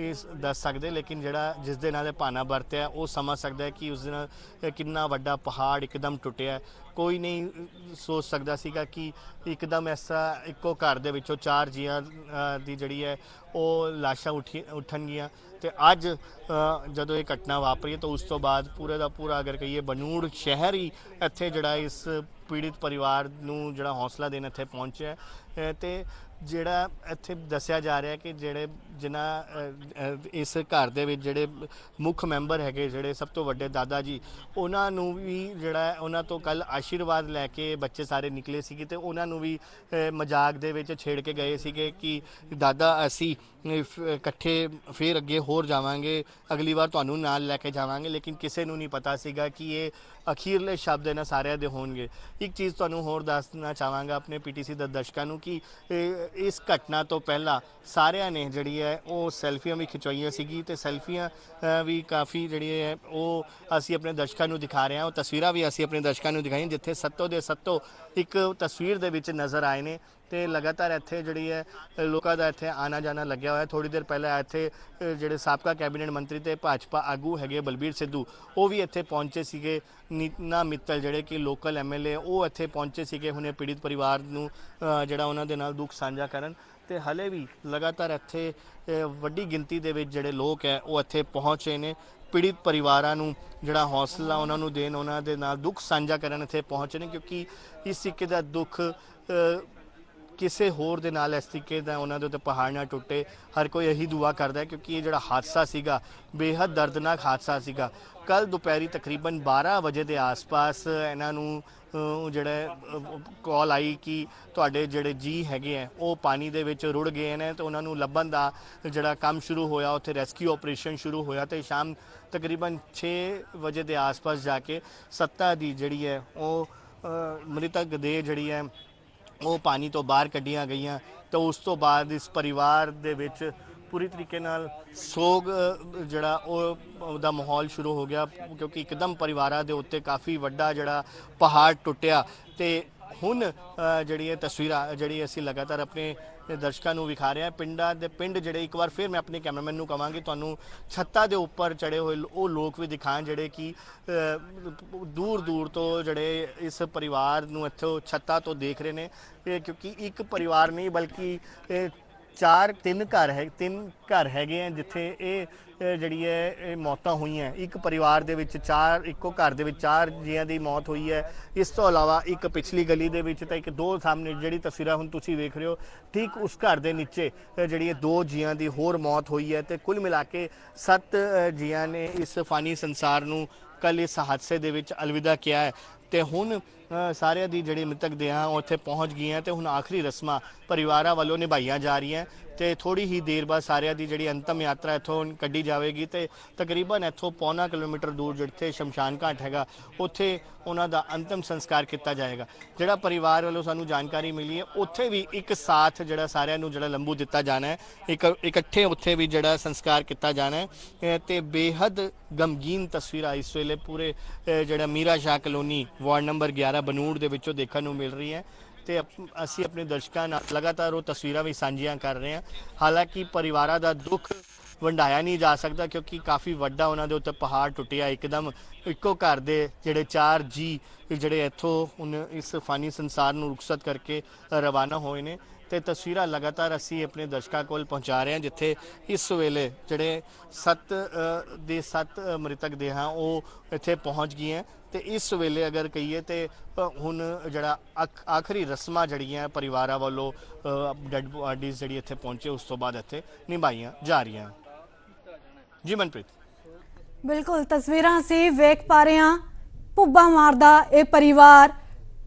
ਦੱਸ ਸਕਦੇ, ਲੇਕਿਨ ਜਿਹੜਾ ਜਿਸ ਦੇ ਨਾਲ ਇਹ ਭਾਣਾ ਵਰਤਿਆ ਉਹ ਸਮਝ ਸਕਦਾ ਹੈ ਕਿ ਉਸ ਦੇ ਨਾਲ ਕਿੰਨਾ ਵੱਡਾ ਪਹਾੜ ਇੱਕਦਮ ਟੁੱਟਿਆ। ਕੋਈ ਨਹੀਂ ਸੋਚ ਸਕਦਾ ਸੀਗਾ ਕਿ ਇੱਕਦਮ ਐਸਾ ਇੱਕੋ ਘਰ ਦੇ ਵਿੱਚੋਂ 4 ਜੀਆਂ ਦੀ ਜਿਹੜੀ ਹੈ ਉਹ ਲਾਸ਼ਾਂ ਉੱਠਣਗੀਆਂ। ਤੇ ਅੱਜ ਜਦੋਂ ਇਹ ਘਟਨਾ ਵਾਪਰੀ ਤਾਂ ਉਸ ਤੋਂ ਬਾਅਦ ਪੂਰੇ ਦਾ ਪੂਰਾ ਅਗਰ ਕਹੀਏ ਬਨੂੜ ਸ਼ਹਿਰ ਹੀ ਇੱਥੇ ਜਿਹੜਾ ਇਸ ਪੀੜਿਤ ਪਰਿਵਾਰ ਨੂੰ ਜਿਹੜਾ ਹੌਸਲਾ ਦੇਣ ਇੱਥੇ ਪਹੁੰਚਿਆ। ਤੇ ਜਿਹੜਾ ਇੱਥੇ ਦੱਸਿਆ ਜਾ ਰਿਹਾ ਕਿ ਜਿਹੜੇ ਜਿਨ੍ਹਾਂ ਇਸ ਘਰ ਦੇ ਵਿੱਚ ਜਿਹੜੇ ਮੁੱਖ ਮੈਂਬਰ ਹੈਗੇ, ਜਿਹੜੇ ਸਭ ਤੋਂ ਵੱਡੇ ਦਾਦਾ ਜੀ, ਉਹਨਾਂ ਨੂੰ ਵੀ ਜਿਹੜਾ ਉਹਨਾਂ ਤੋਂ ਕੱਲ ਆਸ਼ੀਰਵਾਦ ਲੈ ਕੇ ਬੱਚੇ ਸਾਰੇ ਨਿਕਲੇ ਸੀਗੇ ਤੇ ਉਹਨਾਂ ਨੂੰ ਵੀ ਮਜ਼ਾਕ ਦੇ ਵਿੱਚ ਛੇੜ ਕੇ ਗਏ ਸੀਗੇ ਕਿ ਦਾਦਾ ਅਸੀਂ ਇਕੱਠੇ ਫਿਰ ਅੱਗੇ ਹੋਰ ਜਾਵਾਂਗੇ, ਅਗਲੀ ਵਾਰ ਤੁਹਾਨੂੰ ਨਾਲ ਲੈ ਕੇ ਜਾਵਾਂਗੇ। ਲੇਕਿਨ ਕਿਸੇ ਨੂੰ ਨਹੀਂ ਪਤਾ ਸੀਗਾ ਕਿ ਇਹ ਅਖੀਰਲੇ ਸ਼ਬਦ ਇਹਨਾਂ ਸਾਰਿਆਂ ਦੇ ਹੋਣਗੇ। ਇੱਕ ਚੀਜ਼ ਤੁਹਾਨੂੰ ਹੋਰ ਦੱਸਣਾ ਚਾਹਾਂਗਾ ਆਪਣੇ ਪੀਟੀਸੀ ਦੇ ਦਰਸ਼ਕਾਂ ਨੂੰ ਕਿ ਇਸ ਘਟਨਾ ਤੋਂ ਪਹਿਲਾਂ ਸਾਰਿਆਂ ਨੇ ਜਿਹੜੀ ਹੈ ਉਹ ਸੈਲਫੀਆਂ ਵੀ ਖਿਚਵਾਈਆਂ ਸੀਗੀ ਤੇ ਸੈਲਫੀਆਂ ਵੀ ਕਾਫੀ ਜਿਹੜੀ ਹੈ ਉਹ ਅਸੀਂ ਆਪਣੇ ਦਰਸ਼ਕਾਂ ਨੂੰ ਦਿਖਾ ਰਹੇ ਹਾਂ। ਉਹ ਤਸਵੀਰਾਂ ਵੀ ਅਸੀਂ ਆਪਣੇ ਦਰਸ਼ਕਾਂ ਨੂੰ ਦਿਖਾਈਆਂ ਜਿੱਥੇ ਸੱਤੋਂ ਦੇ ਸੱਤੋਂ ਇੱਕ ਤਸਵੀਰ ਦੇ ਵਿੱਚ ਨਜ਼ਰ ਆਏ ਨੇ ਤੇ ਲਗਾਤਾਰ ਇੱਥੇ ਜਿਹੜੀ ਹੈ ਲੋਕਾਂ ਦਾ ਇੱਥੇ ਆਣਾ ਜਾਣਾ ਲੱਗਿਆ ਹੋਇਆ। ਥੋੜੀ ਦੇਰ ਪਹਿਲਾਂ ਇੱਥੇ ਜਿਹੜੇ ਸਾਬਕਾ ਕੈਬਨਿਟ ਮੰਤਰੀ ਤੇ ਭਾਜਪਾ ਆਗੂ ਹੈਗੇ ਬਲਬੀਰ ਸਿੱਧੂ ਉਹ ਵੀ ਇੱਥੇ ਪਹੁੰਚੇ ਸੀਗੇ। ਨੀਨਾ ਮਿੱਤਲ ਜਿਹੜੇ ਕਿ ਲੋਕਲ ਐਮਐਲਏ ਉਹ ਇੱਥੇ ਪਹੁੰਚੇ ਸੀਗੇ ਹੁਣੇ ਪੀੜਿਤ ਪਰਿਵਾਰ ਨੂੰ ਜਿਹੜਾ ਉਹਨਾਂ ਦੇ ਨਾਲ ਦੁੱਖ ਸਾਂਝਾ ਕਰਨ। ਤੇ ਹਲੇ ਵੀ ਲਗਾਤਾਰ ਇੱਥੇ ਵੱਡੀ ਗਿਣਤੀ ਦੇ ਵਿੱਚ ਜਿਹੜੇ ਲੋਕ ਹੈ ਉਹ ਇੱਥੇ ਪਹੁੰਚ ਰਹੇ ਨੇ। ਪੀੜਿਤ ਪਰਿਵਾਰਾਂ ਨੂੰ ਜਿਹੜਾ ਹੌਸਲਾ ਉਹਨਾਂ ਨੂੰ ਦੇਣ, ਉਹਨਾਂ ਦੇ ਨਾਲ ਦੁੱਖ ਸਾਂਝਾ ਕਰਨ ਇੱਥੇ ਪਹੁੰਚੇ ਨੇ ਕਿਉਂਕਿ ਇਸ ਤਰੀਕੇ ਦਾ ਦੁੱਖ ਕਿਸੇ ਹੋਰ ਦੇ ਨਾਲ ਇਸ ਤਰੀਕੇ ਦਾ ਉਹਨਾਂ ਦੇ ਉੱਤੇ ਪਹਾੜ ਨਾ ਟੁੱਟੇ। ਹਰ ਕੋਈ ਇਹੀ ਦੁਆ ਕਰਦਾ ਕਿਉਂਕਿ ਇਹ ਜਿਹੜਾ ਹਾਦਸਾ ਸੀਗਾ ਬੇਹੱਦ ਦਰਦਨਾਕ ਹਾਦਸਾ ਸੀਗਾ। ਕੱਲ ਦੁਪਹਿਰੀ ਤਕਰੀਬਨ 12 ਵਜੇ ਦੇ ਆਸ-ਪਾਸ ਇਹਨਾਂ ਨੂੰ ਜਿਹੜਾ ਕਾਲ ਆਈ ਕਿ ਤੁਹਾਡੇ ਜਿਹੜੇ ਜੀ ਹੈਗੇ ਆ ਉਹ ਪਾਣੀ ਦੇ ਵਿੱਚ ਰੁੜ ਗਏ ਨੇ ਤੇ ਉਹਨਾਂ ਨੂੰ ਲੱਭਣ ਦਾ ਜਿਹੜਾ ਕੰਮ ਸ਼ੁਰੂ ਹੋਇਆ। ਉੱਥੇ ਰੈਸਕਿਊ ਆਪਰੇਸ਼ਨ ਸ਼ੁਰੂ ਹੋਇਆ ਤੇ ਸ਼ਾਮ ਤਕਰੀਬਨ 6 ਵਜੇ ਦੇ ਆਸ-ਪਾਸ ਜਾ ਕੇ ਸੱਤਾ ਦੀ ਜਿਹੜੀ ਹੈ ਉਹ ਮ੍ਰਿਤਕ ਦੇਹ ਜਿਹੜੀ ਹੈ ਉਹ ਪਾਣੀ ਤੋਂ ਬਾਹਰ ਕੱਢੀਆਂ ਗਈਆਂ। ਤੇ ਉਸ ਤੋਂ ਬਾਅਦ ਇਸ ਪਰਿਵਾਰ ਦੇ ਵਿੱਚ ਪੂਰੀ ਤਰੀਕੇ ਨਾਲ ਸੋਗ ਜਿਹੜਾ ਉਹਦਾ ਮਾਹੌਲ ਸ਼ੁਰੂ ਹੋ ਗਿਆ ਕਿਉਂਕਿ ਇੱਕਦਮ ਪਰਿਵਾਰਾਂ ਦੇ ਉੱਤੇ ਕਾਫੀ ਵੱਡਾ ਜਿਹੜਾ ਪਹਾੜ ਟੁੱਟਿਆ। ਤੇ ਹੁਣ ਜਿਹੜੀ ਇਹ ਤਸਵੀਰਾਂ ਜਿਹੜੀ ਅਸੀਂ ਲਗਾਤਾਰ ਆਪਣੇ ਦਰਸ਼ਕਾਂ ਨੂੰ ਵਿਖਾ ਰਹੇ ਹਾਂ ਪਿੰਡ ਜਿਹੜੇ ਇੱਕ ਵਾਰ ਫਿਰ ਮੈਂ ਆਪਣੇ ਕੈਮਰਾਮੈਨ ਨੂੰ ਕਹਾਂਗੀ ਤੁਹਾਨੂੰ ਛੱਤਾਂ ਦੇ ਉੱਪਰ ਚੜੇ ਹੋਏ ਉਹ ਲੋਕ ਵੀ ਦਿਖਾਣ ਜਿਹੜੇ ਕਿ ਦੂਰ ਦੂਰ ਤੋਂ ਜਿਹੜੇ ਇਸ ਪਰਿਵਾਰ ਨੂੰ ਇੱਥੋਂ ਛੱਤਾਂ ਤੋਂ ਦੇਖ ਰਹੇ ਨੇ। ਕਿਉਂਕਿ ਇੱਕ ਪਰਿਵਾਰ ਨਹੀਂ ਬਲਕਿ ਤਿੰਨ ਘਰ ਹੈਗੇ ਆ ਜਿੱਥੇ ਇਹ ਜਿਹੜੀ ਹੈ ਇਹ ਮੌਤਾਂ ਹੋਈਆਂ। ਇੱਕ ਪਰਿਵਾਰ ਦੇ ਵਿੱਚ ਇੱਕੋ ਘਰ ਦੇ ਵਿੱਚ 4 ਜੀਆਂ ਦੀ ਮੌਤ ਹੋਈ ਹੈ। ਇਸ ਤੋਂ ਇਲਾਵਾ ਇੱਕ ਪਿਛਲੀ ਗਲੀ ਦੇ ਵਿੱਚ ਤਾਂ ਇੱਕ 2 ਸਾਹਮਣੇ ਜਿਹੜੀ ਤਸਵੀਰਾਂ ਹੁਣ ਤੁਸੀਂ ਵੇਖ ਰਹੇ ਹੋ ਠੀਕ ਉਸ ਘਰ ਦੇ ਨੀਚੇ ਜਿਹੜੀ 2 ਜੀਆਂ ਦੀ ਹੋਰ ਮੌਤ ਹੋਈ ਹੈ ਤੇ ਕੁੱਲ ਮਿਲਾ ਕੇ 7 ਜੀਆਂ ਨੇ ਇਸ ਫਾਨੀ ਸੰਸਾਰ ਨੂੰ ਕੱਲ ਇਸ ਹਾਦਸੇ ਦੇ ਵਿੱਚ ਅਲਵਿਦਾ ਕਿਹਾ ਹੈ। ਤੇ ਹੁਣ ਸਾਰਿਆਂ ਦੀ ਜਿਹੜੀ ਮ੍ਰਿਤਕ ਦੇਹਾਂ ਉੱਥੇ ਪਹੁੰਚ ਗਈਆਂ ਤੇ ਹੁਣ ਆਖਰੀ ਰਸਮਾਂ ਪਰਿਵਾਰਾਂ ਵੱਲੋਂ ਨਿਭਾਈਆਂ ਜਾ ਰਹੀਆਂ ਤੇ ਥੋੜੀ ਹੀ ਦੇਰ ਬਾਅਦ ਸਾਰਿਆਂ ਦੀ ਜਿਹੜੀ ਅੰਤਮ ਯਾਤਰਾ ਇੱਥੋਂ ਕੱਢੀ ਜਾਵੇਗੀ ਤੇ ਤਕਰੀਬਨ ਇੱਥੋਂ ਪੌਣਾ ਕਿਲੋਮੀਟਰ ਦੂਰ ਜਿੱਥੇ ਸ਼ਮਸ਼ਾਨ ਘਾਟ ਹੈਗਾ ਉੱਥੇ ਉਹਨਾਂ ਦਾ ਅੰਤਮ ਸੰਸਕਾਰ ਕੀਤਾ ਜਾਏਗਾ। ਜਿਹੜਾ ਪਰਿਵਾਰ ਵੱਲੋਂ ਸਾਨੂੰ ਜਾਣਕਾਰੀ ਮਿਲੀ ਹੈ ਉੱਥੇ ਵੀ ਇੱਕ ਸਾਥ ਜਿਹੜਾ ਸਾਰਿਆਂ ਨੂੰ ਜਿਹੜਾ ਲੰਬੂ ਦਿੱਤਾ ਜਾਣਾ ਹੈ, ਇਕੱਠੇ ਉੱਥੇ ਵੀ ਜਿਹੜਾ ਸੰਸਕਾਰ ਕੀਤਾ ਜਾਣਾ ਹੈ। ਤੇ ਬੇਹੱਦ ਗਮਗੀਨ ਤਸਵੀਰਾਂ ਇਸ ਵੇਲੇ ਪੂਰੇ ਜਿਹੜਾ ਮੀਰਾ ਸ਼ਾਹ ਕਲੋਨੀ ਵਾਰਡ ਨੰਬਰ 11 ਬਨੂੜ ਦੇ ਵਿੱਚੋਂ ਦੇਖਣ ਨੂੰ ਮਿਲ ਰਹੀ ਹੈ ਤੇ ਅਸੀਂ ਆਪਣੇ ਦਰਸ਼ਕਾਂ ਨਾਲ ਲਗਾਤਾਰ ਉਹ ਤਸਵੀਰਾਂ ਵੀ ਸਾਂਝੀਆਂ ਕਰ ਰਹੇ ਹਾਂ। ਹਾਲਾਂਕਿ ਪਰਿਵਾਰਾਂ ਦਾ ਦੁੱਖ ਵੰਡਾਇਆ ਨਹੀਂ ਜਾ ਸਕਦਾ ਕਿਉਂਕਿ ਕਾਫੀ ਵੱਡਾ ਉਹਨਾਂ ਦੇ ਉੱਤੇ ਪਹਾੜ ਟੁੱਟਿਆ ਇੱਕਦਮ। ਇੱਕੋ ਘਰ ਦੇ ਜਿਹੜੇ 4 ਜੀ ਜਿਹੜੇ ਇੱਥੋਂ ਹੁਣ ਇਸ ਫਾਨੀ ਸੰਸਾਰ ਨੂੰ ਰੁਖਸਤ ਕਰਕੇ ਰਵਾਨਾ ਹੋਏ ਨੇ ਤੇ ਤਸਵੀਰਾਂ ਲਗਾਤਾਰ ਅਸੀਂ ਆਪਣੇ ਦਰਸ਼ਕਾਂ ਕੋਲ ਪਹੁੰਚਾ ਰਹੇ ਹਾਂ ਜਿੱਥੇ ਇਸ ਵੇਲੇ ਜਿਹੜੇ 7 ਮ੍ਰਿਤਕ ਦੇਹਾਂ ਉਹ ਇੱਥੇ ਪਹੁੰਚ ਗਈਆਂ ਤੇ ਇਸ ਵੇਲੇ ਅਗਰ ਕਹੀਏ ਤੇ ਹੁਣ ਜਿਹੜਾ ਆਖਰੀ ਰਸਮਾਂ ਜਿਹੜੀਆਂ ਪਰਿਵਾਰਾਂ ਵੱਲੋਂ ਡੈਡ ਬਾਡੀਜ਼ ਜਿਹੜੀ ਇੱਥੇ ਪਹੁੰਚੇ ਉਸ ਤੋਂ ਬਾਅਦ ਇੱਥੇ ਨਿਭਾਈਆਂ ਜਾ ਰਹੀਆਂ। ਜੀ ਮਨਪ੍ਰੀਤ, ਬਿਲਕੁਲ ਤਸਵੀਰਾਂ ਅਸੀਂ ਵੇਖ ਪਾ ਰਹੇ ਹਾਂ। ਭੁੱਬਾ ਮਾਰਦਾ ਇਹ ਪਰਿਵਾਰ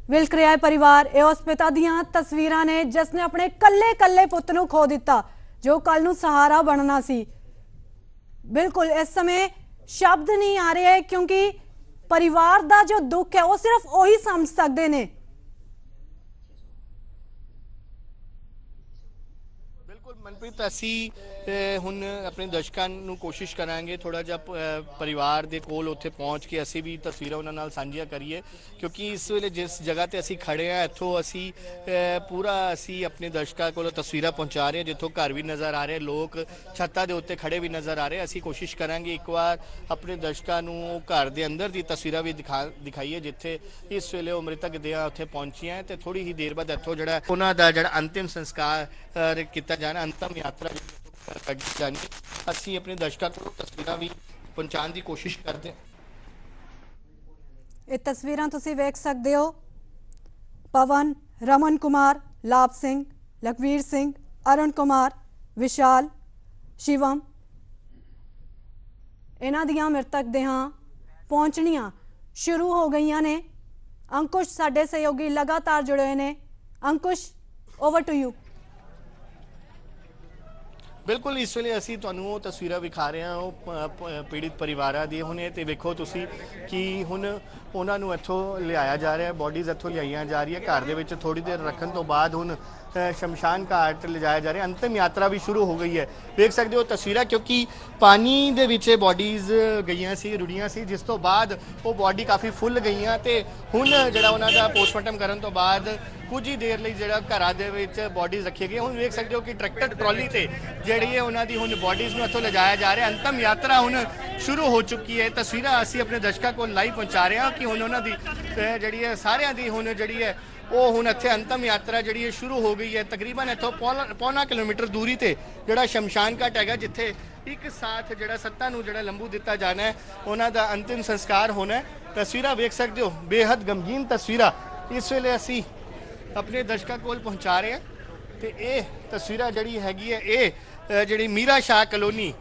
ਵਿਲਕ ਰਿਹਾ ਪਰਿਵਾਰ। ਇਹ ਉਸ ਪਿਤਾ ਦੀਆਂ ਤਸਵੀਰਾਂ ਨੇ ਜਿਸ ਨੇ ਆਪਣੇ ਕੱਲੇ ਪੁੱਤ ਨੂੰ ਖੋ ਦਿੱਤਾ ਜੋ ਕੱਲ ਨੂੰ ਸਹਾਰਾ ਬਣਨਾ ਸੀ। ਬਿਲਕੁਲ ਇਸ ਸਮੇਂ ਸ਼ਬਦ ਨਹੀਂ ਆ ਰਹੇ ਕਿਉਂਕਿ ਪਰਿਵਾਰ ਦਾ ਜੋ ਦੁੱਖ ਹੈ ਉਹ ਸਿਰਫ ਉਹੀ ਸਮਝ ਸਕਦੇ ਨੇ। ਬਿਲਕੁਲ ਮਨਪ੍ਰੀਤ, ਅਸੀਂ ਹੁਣ ਆਪਣੇ ਦਰਸ਼ਕਾਂ ਨੂੰ ਕੋਸ਼ਿਸ਼ ਕਰਾਂਗੇ ਥੋੜਾ ਜਿਹਾ ਪਰਿਵਾਰ ਦੇ ਕੋਲ ਉੱਥੇ ਪਹੁੰਚ ਕੇ ਅਸੀਂ ਵੀ ਤਸਵੀਰਾਂ ਉਹਨਾਂ ਨਾਲ ਸਾਂਝੀਆਂ ਕਰੀਏ, ਕਿਉਂਕਿ ਇਸ ਵੇਲੇ ਜਿਸ ਜਗ੍ਹਾ ਤੇ ਅਸੀਂ ਖੜੇ ਆ ਇੱਥੋਂ ਅਸੀਂ ਪੂਰਾ ਅਸੀਂ ਆਪਣੇ ਦਰਸ਼ਕਾਂ ਕੋਲ ਤਸਵੀਰਾਂ ਪਹੁੰਚਾ ਰਹੇ ਹਾਂ, ਜਿੱਥੋਂ ਘਰ ਵੀ ਨਜ਼ਰ ਆ ਰਹੇ, ਲੋਕ ਛੱਤਾਂ ਦੇ ਉੱਤੇ ਖੜੇ ਵੀ ਨਜ਼ਰ ਆ ਰਹੇ। ਅਸੀਂ ਕੋਸ਼ਿਸ਼ ਕਰਾਂਗੇ ਇੱਕ ਵਾਰ ਆਪਣੇ ਦਰਸ਼ਕਾਂ ਨੂੰ ਉਹ ਘਰ ਦੇ ਅੰਦਰ ਦੀ ਤਸਵੀਰਾਂ ਵੀ ਦਿਖਾਈਏ ਜਿੱਥੇ ਇਸ ਵੇਲੇ ਉਹ ਮ੍ਰਿਤਕ ਦੇਹਾਂ ਉੱਥੇ ਪਹੁੰਚੀਆਂ ਤੇ ਥੋੜੀ ਹੀ ਦੇਰ ਬਾਅਦ ਇੱਥੋਂ ਜਿਹੜਾ ਉਹਨਾਂ ਦਾ ਜਿਹੜਾ ਅੰਤਿਮ ਸੰਸਕਾਰ ਕੀਤਾ ਜਾਣਾ, ਅੰਤਮ ਯਾਤਰਾ ਕੱਢੀ ਜਾਣੀ। ਅਸੀਂ ਆਪਣੇ ਦਰਸ਼ਕਾਂ ਕੋਲ ਤਸਵੀਰਾਂ ਵੀ ਪਹੁੰਚਾਉਣ ਦੀ ਕੋਸ਼ਿਸ਼ ਕਰਦੇ ਹਾਂ। ਇਹ ਤਸਵੀਰਾਂ ਤੁਸੀਂ ਵੇਖ ਸਕਦੇ ਹੋ। ਪਵਨ, ਰਮਨ ਕੁਮਾਰ, ਲਾਭ ਸਿੰਘ, ਲਖਵੀਰ ਸਿੰਘ, ਅਰੁਣ ਕੁਮਾਰ, ਵਿਸ਼ਾਲ, ਸ਼ਿਵਮ, ਇਹਨਾਂ ਦੀਆਂ ਮ੍ਰਿਤਕ ਦੇਹਾਂ ਪਹੁੰਚਣੀਆਂ ਸ਼ੁਰੂ ਹੋ ਗਈਆਂ ਨੇ। ਅੰਕੁਸ਼ ਸਾਡੇ ਸਹਿਯੋਗੀ ਲਗਾਤਾਰ ਜੁੜੇ ਹੋਏ ਨੇ। Ankush, over to you. ਬਿਲਕੁਲ, ਇਸ ਵੇਲੇ ਅਸੀਂ ਤੁਹਾਨੂੰ ਉਹ ਤਸਵੀਰਾਂ ਵਿਖਾ ਰਹੇ ਹਾਂ ਉਹ ਪੀੜਿਤ ਪਰਿਵਾਰਾਂ ਦੀ। ਹੁਣ ਇਹ ਤੇ ਵੇਖੋ ਤੁਸੀਂ ਕਿ ਹੁਣ ਉਹਨਾਂ ਨੂੰ ਇੱਥੋਂ ਲਿਆਇਆ ਜਾ ਰਿਹਾ, ਬੋਡੀਜ਼ ਇੱਥੋਂ ਲਿਆਈਆਂ ਜਾ ਰਹੀਆਂ, ਘਰ ਦੇ ਵਿੱਚ ਥੋੜੀ ਦੇਰ ਰੱਖਣ ਤੋਂ ਬਾਅਦ ਹੁਣ ਸ਼ਮਸ਼ਾਨ ਘਾਟ ਲਿਜਾਇਆ ਜਾ ਰਿਹਾ। ਅੰਤਿਮ ਯਾਤਰਾ ਵੀ ਸ਼ੁਰੂ ਹੋ ਗਈ ਹੈ, ਵੇਖ ਸਕਦੇ ਹੋ ਤਸਵੀਰਾਂ, ਕਿਉਂਕਿ ਪਾਣੀ ਦੇ ਵਿੱਚ ਬੋਡੀਜ਼ ਗਈਆਂ ਸੀ, ਰੁੜੀਆਂ ਸੀ, ਜਿਸ ਤੋਂ ਬਾਅਦ ਉਹ ਬੋਡੀ ਕਾਫੀ ਫੁੱਲ ਗਈਆਂ ਤੇ ਹੁਣ ਜਿਹੜਾ ਉਹਨਾਂ ਦਾ ਪੋਸਟਮਾਰਟਮ ਕਰਨ ਤੋਂ ਬਾਅਦ ਕੁਝ ਹੀ ਦੇਰ ਲਈ ਜਿਹੜਾ ਘਰਾਂ ਦੇ ਵਿੱਚ ਬੋਡੀਜ਼ ਰੱਖੀਆਂ ਗਈਆਂ। ਹੁਣ ਵੇਖ ਸਕਦੇ ਹੋ ਕਿ ਟਰੈਕਟਰ ਟਰਾਲੀ ਤੇ ਜਿਹੜੀ ਹੈ ਉਹਨਾਂ ਦੀ ਹੁਣ ਬੋਡੀਜ਼ ਨੂੰ ਇੱਥੋਂ ਲਿਜਾਇਆ ਜਾ ਰਿਹਾ। ਅੰਤਮ ਯਾਤਰਾ ਹੁਣ ਸ਼ੁਰੂ ਹੋ ਚੁੱਕੀ ਹੈ। ਤਸਵੀਰਾਂ ਅਸੀਂ ਆਪਣੇ ਦਰਸ਼ਕਾਂ ਕੋਲ ਲਾਈਵ ਪਹੁੰਚਾ ਰਹੇ ਹਾਂ ਕਿ ਹੁਣ ਉਹਨਾਂ ਦੀ ਜਿਹੜੀ ਹੈ ਸਾਰਿਆਂ ਦੀ ਹੁਣ ਜਿਹੜੀ ਹੈ ਉਹ ਹੁਣ ਇੱਥੇ ਅੰਤਮ ਯਾਤਰਾ ਜਿਹੜੀ ਹੈ ਸ਼ੁਰੂ ਹੋ ਗਈ ਹੈ। ਤਕਰੀਬਨ ਇੱਥੋਂ ਪੌਣਾ ਕਿਲੋਮੀਟਰ ਦੂਰੀ ਤੇ ਜਿਹੜਾ ਸ਼ਮਸ਼ਾਨ ਘਾਟ ਹੈਗਾ, ਜਿੱਥੇ ਇੱਕ ਸਾਥ ਜਿਹੜਾ ਸੱਤਾਂ ਨੂੰ ਜਿਹੜਾ ਲੰਬੂ ਦਿੱਤਾ ਜਾਣਾ ਹੈ, ਉਹਨਾਂ ਦਾ ਅੰਤਿਮ ਸੰਸਕਾਰ ਹੋਣਾ ਹੈ। ਤਸਵੀਰਾਂ ਵੇਖ ਸਕਦੇ ਹੋ, ਬੇहद ਗਮਗੀਨ ਤਸਵੀਰਾਂ ਇਸ ਵੇਲੇ ਅਸੀਂ ਆਪਣੇ ਦਰਸ਼ਕਾਂ ਕੋਲ ਪਹੁੰਚਾ ਰਹੇ ਹਾਂ। ਤੇ ਇਹ ਤਸਵੀਰਾਂ ਜਿਹੜੀ ਹੈਗੀ ਹੈ, ਇਹ ਜਿਹੜੀ ਮੀਰਾ ਸ਼ਾਹ ਕਲੋਨੀ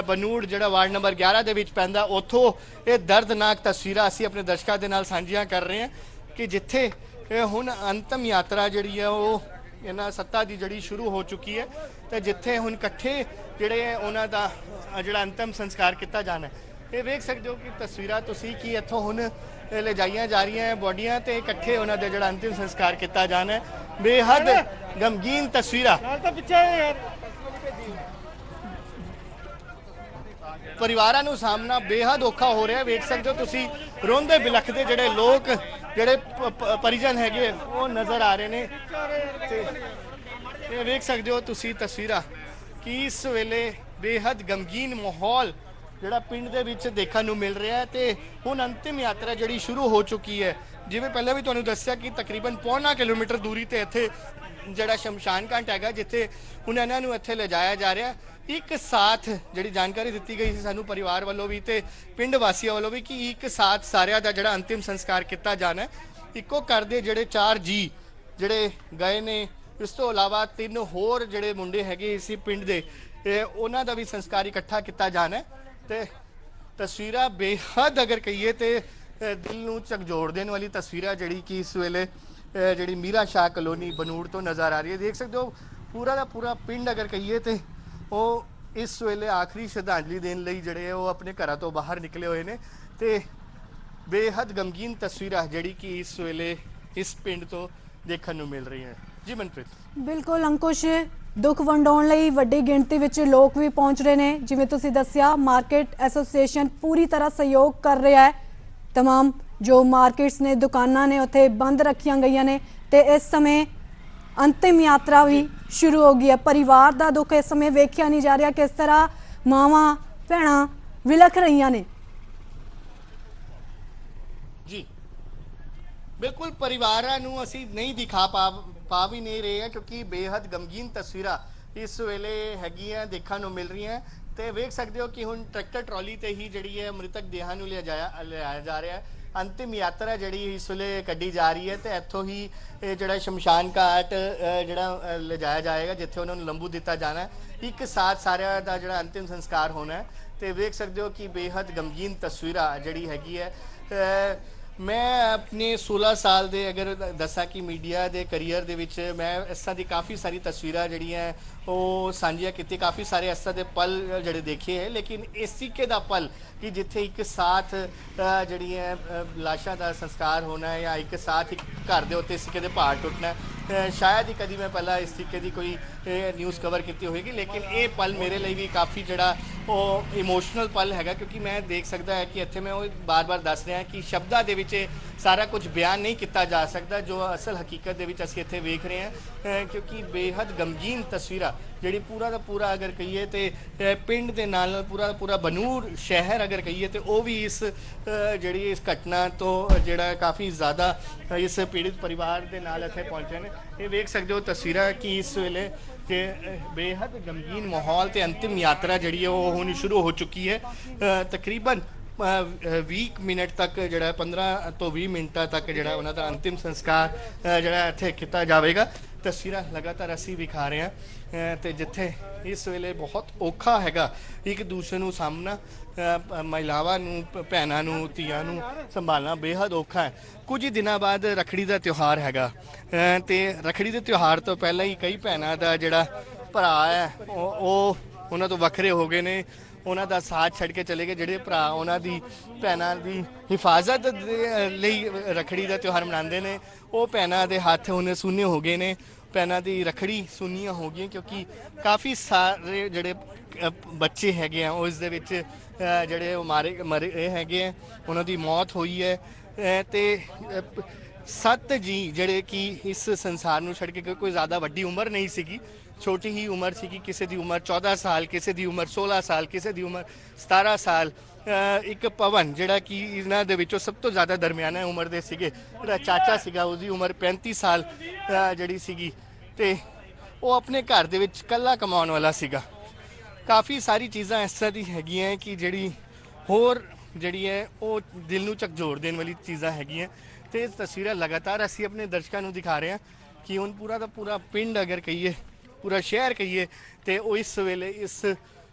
ਬਨੂੜ ਜਿਹੜਾ ਵਾਰਡ ਨੰਬਰ 11 ਦੇ ਵਿੱਚ ਪੈਂਦਾ, ਉੱਥੋਂ ਇਹ ਦਰਦਨਾਕ ਤਸਵੀਰਾਂ ਅਸੀਂ ਆਪਣੇ ਦਰਸ਼ਕਾਂ ਦੇ ਨਾਲ ਸਾਂਝੀਆਂ ਕਰ ਰਹੇ ਹਾਂ ਕਿ ਜਿੱਥੇ ਹੁਣ ਅੰਤਮ ਯਾਤਰਾ ਜਿਹੜੀ ਹੈ ਉਹ ਇਹਨਾਂ ਸੱਤਾ ਦੀ ਜਿਹੜੀ ਸ਼ੁਰੂ ਹੋ ਚੁੱਕੀ ਹੈ ਤੇ ਜਿੱਥੇ ਹੁਣ ਇਕੱਠੇ ਜਿਹੜੇ ਉਹਨਾਂ ਦਾ ਜਿਹੜਾ ਅੰਤਮ ਸੰਸਕਾਰ ਕੀਤਾ ਜਾਣਾ। ਇਹ ਵੇਖ ਸਕਦੇ ਹੋ ਕਿ ਤਸਵੀਰਾਂ ਤੁਸੀਂ ਕਿ ਇੱਥੋਂ ਹੁਣ ਲਿਜਾਈਆਂ ਜਾ ਰਹੀਆਂ ਬੋਡੀਆਂ ਤੇ ਇਕੱਠੇ ਉਹਨਾਂ ਦਾ ਜਿਹੜਾ ਅੰਤਿਮ ਸੰਸਕਾਰ ਕੀਤਾ ਜਾਣਾ। ਬੇਹੱਦ ਗਮਗੀਨ ਤਸਵੀਰਾਂ। ਪਰਿਵਾਰਾਂ ਨੂੰ ਸਾਹਮਣਾ ਬੇਹੱਦ ਔਖਾ ਹੋ ਰਿਹਾ। ਵੇਖ ਸਕਦੇ ਹੋ ਤੁਸੀਂ ਰੋਂਦੇ ਬਿਲਖਦੇ ਜਿਹੜੇ ਲੋਕ ਜਿਹੜੇ ਪਰਿਜਨ ਹੈਗੇ ਉਹ ਨਜ਼ਰ ਆ ਰਹੇ ਨੇ ਤੇ ਇਹ ਵੇਖ ਸਕਦੇ ਹੋ ਤੁਸੀਂ ਤਸਵੀਰਾਂ ਕਿ ਇਸ ਵੇਲੇ ਬੇਹੱਦ ਗਮਗੀਨ ਮਾਹੌਲ ਜਿਹੜਾ ਪਿੰਡ ਦੇ ਵਿੱਚ ਦੇਖਣ ਨੂੰ ਮਿਲ ਰਿਹਾ ਹੈ ਤੇ ਹੁਣ ਅੰਤਿਮ ਯਾਤਰਾ ਜਿਹੜੀ ਸ਼ੁਰੂ ਹੋ ਚੁੱਕੀ ਹੈ। ਜਿਵੇਂ ਪਹਿਲਾਂ ਵੀ ਤੁਹਾਨੂੰ ਦੱਸਿਆ ਕਿ ਤਕਰੀਬਨ ਪੌਣਾ ਕਿਲੋਮੀਟਰ ਦੂਰੀ ਤੇ ਇੱਥੇ ਜਿਹੜਾ ਸ਼ਮਸ਼ਾਨ ਘਾਟ ਹੈਗਾ, ਜਿੱਥੇ ਹੁਣ ਇਹਨਾਂ ਨੂੰ ਇੱਥੇ ਲਿਜਾਇਆ ਜਾ ਰਿਹਾ। ਇੱਕ ਸਾਥ ਜਿਹੜੀ ਜਾਣਕਾਰੀ ਦਿੱਤੀ ਗਈ ਸੀ ਸਾਨੂੰ ਪਰਿਵਾਰ ਵੱਲੋਂ ਵੀ ਤੇ ਪਿੰਡ ਵਾਸੀਆਂ ਵੱਲੋਂ ਵੀ ਕਿ ਇੱਕ ਸਾਥ ਸਾਰਿਆਂ ਦਾ ਜਿਹੜਾ ਅੰਤਿਮ ਸੰਸਕਾਰ ਕੀਤਾ ਜਾਣਾ। ਇੱਕੋ ਘਰ ਦੇ ਜਿਹੜੇ 4 ਜੀ ਜਿਹੜੇ ਗਏ ਨੇ, ਇਸ ਤੋਂ ਇਲਾਵਾ 3 ਹੋਰ ਜਿਹੜੇ ਮੁੰਡੇ ਹੈਗੇ ਇਸੇ ਪਿੰਡ ਦੇ, ਉਹਨਾਂ ਦਾ ਵੀ ਸੰਸਕਾਰ ਇਕੱਠਾ ਕੀਤਾ ਜਾਣਾ। ਤੇ ਤਸਵੀਰਾਂ ਬੇਹੱਦ ਅਗਰ ਕਹੀਏ ਤੇ ਦਿਲ ਨੂੰ ਝਕਝੋਰ ਦੇਣ ਵਾਲੀ ਤਸਵੀਰਾਂ ਜਿਹੜੀ ਕਿ ਇਸ ਵੇਲੇ ਜਿਹੜੀ ਮੀਰਾ ਸ਼ਾਹ ਕਲੋਨੀ ਬਨੂੜ ਤੋਂ ਨਜ਼ਰ ਆ ਰਹੀ ਹੈ। ਦੇਖ ਸਕਦੇ ਹੋ ਪੂਰਾ ਦਾ ਪੂਰਾ ਪਿੰਡ ਅਗਰ ਕਹੀਏ ਤੇ ਉਹ ਇਸ ਵੇਲੇ ਆਖਰੀ ਸ਼ਰਧਾਂਜਲੀ ਦੇਣ ਲਈ ਜਿਹੜੇ ਉਹ ਆਪਣੇ ਘਰਾਂ ਤੋਂ ਬਾਹਰ ਨਿਕਲੇ ਹੋਏ ਨੇ ਤੇ ਬੇਹੱਦ ਗਮਗੀਨ ਤਸਵੀਰਾਂ ਜਿਹੜੀ ਕਿ ਇਸ ਵੇਲੇ ਇਸ ਪਿੰਡ ਤੋਂ ਦੇਖਣ ਨੂੰ ਮਿਲ ਰਹੀਆਂ। ਜੀ ਮਨਪ੍ਰੀਤ। ਬਿਲਕੁਲ ਅੰਕੁਸ਼, ਦੁੱਖ ਵੰਡਾਉਣ ਲਈ ਵੱਡੀ ਗਿਣਤੀ ਵਿੱਚ ਲੋਕ ਵੀ ਪਹੁੰਚ ਰਹੇ ਨੇ। ਜਿਵੇਂ ਤੁਸੀਂ ਦੱਸਿਆ, ਮਾਰਕੀਟ ਐਸੋਸੀਏਸ਼ਨ ਪੂਰੀ ਤਰ੍ਹਾਂ ਸਹਿਯੋਗ ਕਰ ਰਿਹਾ ਹੈ। तमाम जो मार्केट्स ने, दुकानां ने उत्थे बंद रखियां गई ने ते इस समय अंतिम यात्रा भी शुरू हो गई है। परिवार का दुख इस समय वेख्या नहीं जा रहा, किस तरह मावां भैणां विलख रही ने। जी बिल्कुल, परिवारां नूं असीं नहीं दिखा पा भी नहीं रहे हैं क्योंकि बेहद गमगीन तस्वीरां इस वेले हैगियां देखण नूं मिल रही हैं। ਤੇ ਵੇਖ ਸਕਦੇ ਹੋ ਕਿ ਹੁਣ ਟਰੈਕਟਰ ਟਰਾਲੀ ਤੇ ਹੀ ਜਿਹੜੀ ਹੈ ਮ੍ਰਿਤਕ ਦੇਹਾਂ ਨੂੰ ਲਿਆਇਆ ਜਾ ਰਿਹਾ ਹੈ। ਅੰਤਿਮ ਯਾਤਰਾ ਜਿਹੜੀ ਇਸ ਵੇਲੇ ਕੱਢੀ ਜਾ ਰਹੀ ਹੈ ਤੇ ਇੱਥੋਂ ਹੀ ਜਿਹੜਾ ਸ਼ਮਸ਼ਾਨ ਘਾਟ ਜਿਹੜਾ ਲਿਜਾਇਆ ਜਾਏਗਾ, ਜਿੱਥੇ ਉਹਨਾਂ ਨੂੰ ਲੰਬੂ ਦਿੱਤਾ ਜਾਣਾ। ਇੱਕ ਸਾਥ ਸਾਰਿਆਂ ਦਾ ਜਿਹੜਾ ਅੰਤਿਮ ਸੰਸਕਾਰ ਹੋਣਾ ਹੈ ਤੇ ਵੇਖ ਸਕਦੇ ਹੋ ਕਿ ਬੇਹੱਦ ਗਮਗੀਨ ਤਸਵੀਰਾਂ ਜਿਹੜੀ ਹੈਗੀ ਹੈ। मैं अपने 16 ਸਾਲ ਦੇ ਅਗਰ ਦੱਸਾਂ ਕਿ ਮੀਡੀਆ ਦੇ ਕੈਰੀਅਰ ਦੇ ਵਿੱਚ ਮੈਂ ਇਸ ਤਰ੍ਹਾਂ ਦੀ ਕਾਫੀ ਸਾਰੀ ਤਸਵੀਰਾਂ ਜਿਹੜੀਆਂ ਉਹ ਸਾਂਝੀਆਂ ਕੀਤੀ, ਕਾਫੀ ਸਾਰੇ ਇਸ ਤਰ੍ਹਾਂ ਦੇ ਪਲ ਜਿਹੜੇ ਦੇਖੇ ਹੈ, ਲੇਕਿਨ ਇਸ ਤਰੀਕੇ ਦਾ ਪਲ ਕਿ ਜਿੱਥੇ ਇੱਕ ਸਾਥ ਜਿਹੜੀਆਂ ਲਾਸ਼ਾਂ ਦਾ ਸੰਸਕਾਰ ਹੋਣਾ ਹੈ ਜਾਂ ਇੱਕ ਸਾਥ ਇੱਕ ਘਰ ਦੇ ਉੱਤੇ ਇਸ ਤਰੀਕੇ ਦੇ ਪਹਾੜ ਟੁੱਟਣਾ, ਸ਼ਾਇਦ ਹੀ ਕਦੀ ਮੈਂ ਪਹਿਲਾਂ ਇਸ ਤਰੀਕੇ ਦੀ ਕੋਈ ਨਿਊਜ਼ ਕਵਰ ਕੀਤੀ ਹੋਏਗੀ। ਲੇਕਿਨ ਇਹ ਪਲ ਮੇਰੇ ਲਈ ਵੀ ਕਾਫੀ ਜਿਹੜਾ ਉਹ ਇਮੋਸ਼ਨਲ ਪਲ ਹੈਗਾ, ਕਿਉਂਕਿ ਮੈਂ ਦੇਖ ਸਕਦਾ ਹੈ ਕਿ ਇੱਥੇ ਮੈਂ ਉਹ ਬਾਰ-ਬਾਰ ਦੱਸ ਰਿਹਾ ਕਿ ਸ਼ਬਦਾਂ ਦੇ ਵਿੱਚ ਸਾਰਾ ਕੁਝ ਬਿਆਨ ਨਹੀਂ ਕੀਤਾ ਜਾ ਸਕਦਾ ਜੋ ਅਸਲ ਹਕੀਕਤ ਦੇ ਵਿੱਚ ਅਸੀਂ ਇੱਥੇ ਵੇਖ ਰਹੇ ਹਾਂ, ਕਿਉਂਕਿ ਬੇਹੱਦ ਗਮਗੀਨ ਤਸਵੀਰਾਂ ਜਿਹੜੀ ਪੂਰਾ ਦਾ ਪੂਰਾ ਅਗਰ ਕਹੀਏ ਤੇ ਪਿੰਡ ਦੇ ਨਾਲ ਪੂਰਾ ਦਾ ਪੂਰਾ ਬਨੂੜ ਸ਼ਹਿਰ ਅਗਰ ਕਹੀਏ ਤੇ ਉਹ ਵੀ ਇਸ ਜਿਹੜੀ ਇਸ ਘਟਨਾ ਤੋਂ ਜਿਹੜਾ ਕਾਫੀ ਜ਼ਿਆਦਾ ਇਸ ਪੀੜਿਤ ਪਰਿਵਾਰ ਦੇ ਨਾਲ ਇੱਥੇ ਪਹੁੰਚੇ ਨੇ। ਇਹ ਵੇਖ ਸਕਦੇ ਹੋ ਤਸਵੀਰਾਂ ਕਿ ਇਸ ਵੇਲੇ ਕਿ ਬੇਹੱਦ ਗਮਗੀਨ ਮਾਹੌਲ ਤੇ ਅੰਤਿਮ ਯਾਤਰਾ ਜਿਹੜੀ ਹੈ ਉਹ ਹੁਣ ਸ਼ੁਰੂ ਹੋ ਚੁੱਕੀ ਹੈ। ਤਕਰੀਬਨ 20 ਮਿੰਟ ਤੱਕ ਜਿਹੜਾ 15 ਤੋਂ 20 ਮਿੰਟਾਂ ਤੱਕ ਜਿਹੜਾ ਉਹਨਾਂ ਦਾ ਅੰਤਿਮ ਸੰਸਕਾਰ ਜਿਹੜਾ ਇੱਥੇ ਕੀਤਾ ਜਾਵੇਗਾ। ਤਸਵੀਰਾਂ ਲਗਾਤਾਰ ਅਸੀਂ ਵਿਖਾ ਰਹੇ ਹਾਂ ਤੇ ਜਿੱਥੇ ਇਸ ਵੇਲੇ ਬਹੁਤ ਔਖਾ ਹੈਗਾ ਇੱਕ ਦੂਸਰੇ ਨੂੰ ਸਾਹਮਣਾ, ਮਹਿਲਾਵਾਂ ਨੂੰ, ਭੈਣਾਂ ਨੂੰ, ਧੀਆਂ ਨੂੰ ਸੰਭਾਲਣਾ ਬੇਹੱਦ ਔਖਾ ਹੈ। ਕੁਝ ਹੀ ਦਿਨਾਂ ਬਾਅਦ ਰੱਖੜੀ ਦਾ ਤਿਉਹਾਰ ਹੈਗਾ ਤੇ ਰੱਖੜੀ ਦੇ ਤਿਉਹਾਰ ਤੋਂ ਪਹਿਲਾਂ ਹੀ ਕਈ ਭੈਣਾਂ ਦਾ ਜਿਹੜਾ ਭਰਾ ਹੈ ਉਹ ਉਹਨਾਂ ਤੋਂ ਵੱਖਰੇ ਹੋ ਗਏ ਨੇ, ਉਹਨਾਂ ਦਾ ਸਾਥ ਛੱਡ ਕੇ ਚਲੇ ਗਏ। ਜਿਹੜੇ ਭਰਾ ਉਹਨਾਂ ਦੀ ਭੈਣਾਂ ਦੀ ਹਿਫਾਜ਼ਤ ਦੇ ਲਈ ਰੱਖੜੀ ਦਾ ਤਿਉਹਾਰ ਮਨਾਉਂਦੇ ਨੇ, ਉਹ ਭੈਣਾਂ ਦੇ ਹੱਥ ਹੁਣ ਸੁੰਨੇ ਹੋ ਗਏ ਨੇ, ਭੈਣਾਂ ਦੀ ਰੱਖੜੀ ਸੁੰਨੀਆਂ ਹੋ ਗਈਆਂ, ਕਿਉਂਕਿ ਕਾਫੀ ਸਾਰੇ ਜਿਹੜੇ ਬੱਚੇ ਹੈਗੇ ਆ ਉਸ ਦੇ ਵਿੱਚ ਜਿਹੜੇ ਉਹ ਮਰੇ ਹੈਗੇ ਆ, ਉਹਨਾਂ ਦੀ ਮੌਤ ਹੋਈ ਹੈ ਤੇ 7 ਜੀ ਜਿਹੜੇ ਕਿ ਇਸ ਸੰਸਾਰ ਨੂੰ ਛੱਡ ਕੇ ਕੋਈ ਜ਼ਿਆਦਾ ਵੱਡੀ ਉਮਰ ਨਹੀਂ ਸੀਗੀ, ਛੋਟੀ ਹੀ ਉਮਰ ਸੀਗੀ। ਕਿਸੇ ਦੀ ਉਮਰ 14 ਸਾਲ, ਕਿਸੇ ਦੀ ਉਮਰ 16 ਸਾਲ, ਕਿਸੇ ਦੀ ਉਮਰ 17 ਸਾਲ। ਇੱਕ ਪਵਨ ਜਿਹੜਾ ਕਿ ਇਹਨਾਂ ਦੇ ਵਿੱਚੋਂ ਸਭ ਤੋਂ ਜ਼ਿਆਦਾ ਦਰਮਿਆਨਾ ਉਮਰ ਦੇ ਸੀਗੇ, ਜਿਹੜਾ ਚਾਚਾ ਸੀਗਾ ਉਹਦੀ ਉਮਰ 35 ਸਾਲ ਜਿਹੜੀ ਸੀਗੀ ਤੇ ਉਹ ਆਪਣੇ ਘਰ ਦੇ ਵਿੱਚ ਇਕੱਲਾ ਕਮਾਉਣ ਵਾਲਾ ਸੀਗਾ। ਕਾਫੀ ਸਾਰੀ ਚੀਜ਼ਾਂ ਇਸ ਤਰ੍ਹਾਂ ਦੀ ਹੈਗੀਆਂ ਕਿ ਜਿਹੜੀ ਹੋਰ ਜਿਹੜੀ ਹੈ ਉਹ ਦਿਲ ਨੂੰ ਝਕਝੋਰ ਦੇਣ ਵਾਲੀ ਚੀਜ਼ਾਂ ਹੈਗੀਆਂ ਤੇ ਤਸਵੀਰਾਂ ਲਗਾਤਾਰ ਅਸੀਂ ਆਪਣੇ ਦਰਸ਼ਕਾਂ ਨੂੰ ਦਿਖਾ ਰਹੇ ਹਾਂ ਕਿ ਹੁਣ ਪੂਰਾ ਦਾ ਪੂਰਾ ਪਿੰਡ ਅਗਰ ਕਹੀਏ, ਪੂਰਾ ਸ਼ਹਿਰ ਕਹੀਏ ਤੇ ਉਹ ਇਸ ਵੇਲੇ ਇਸ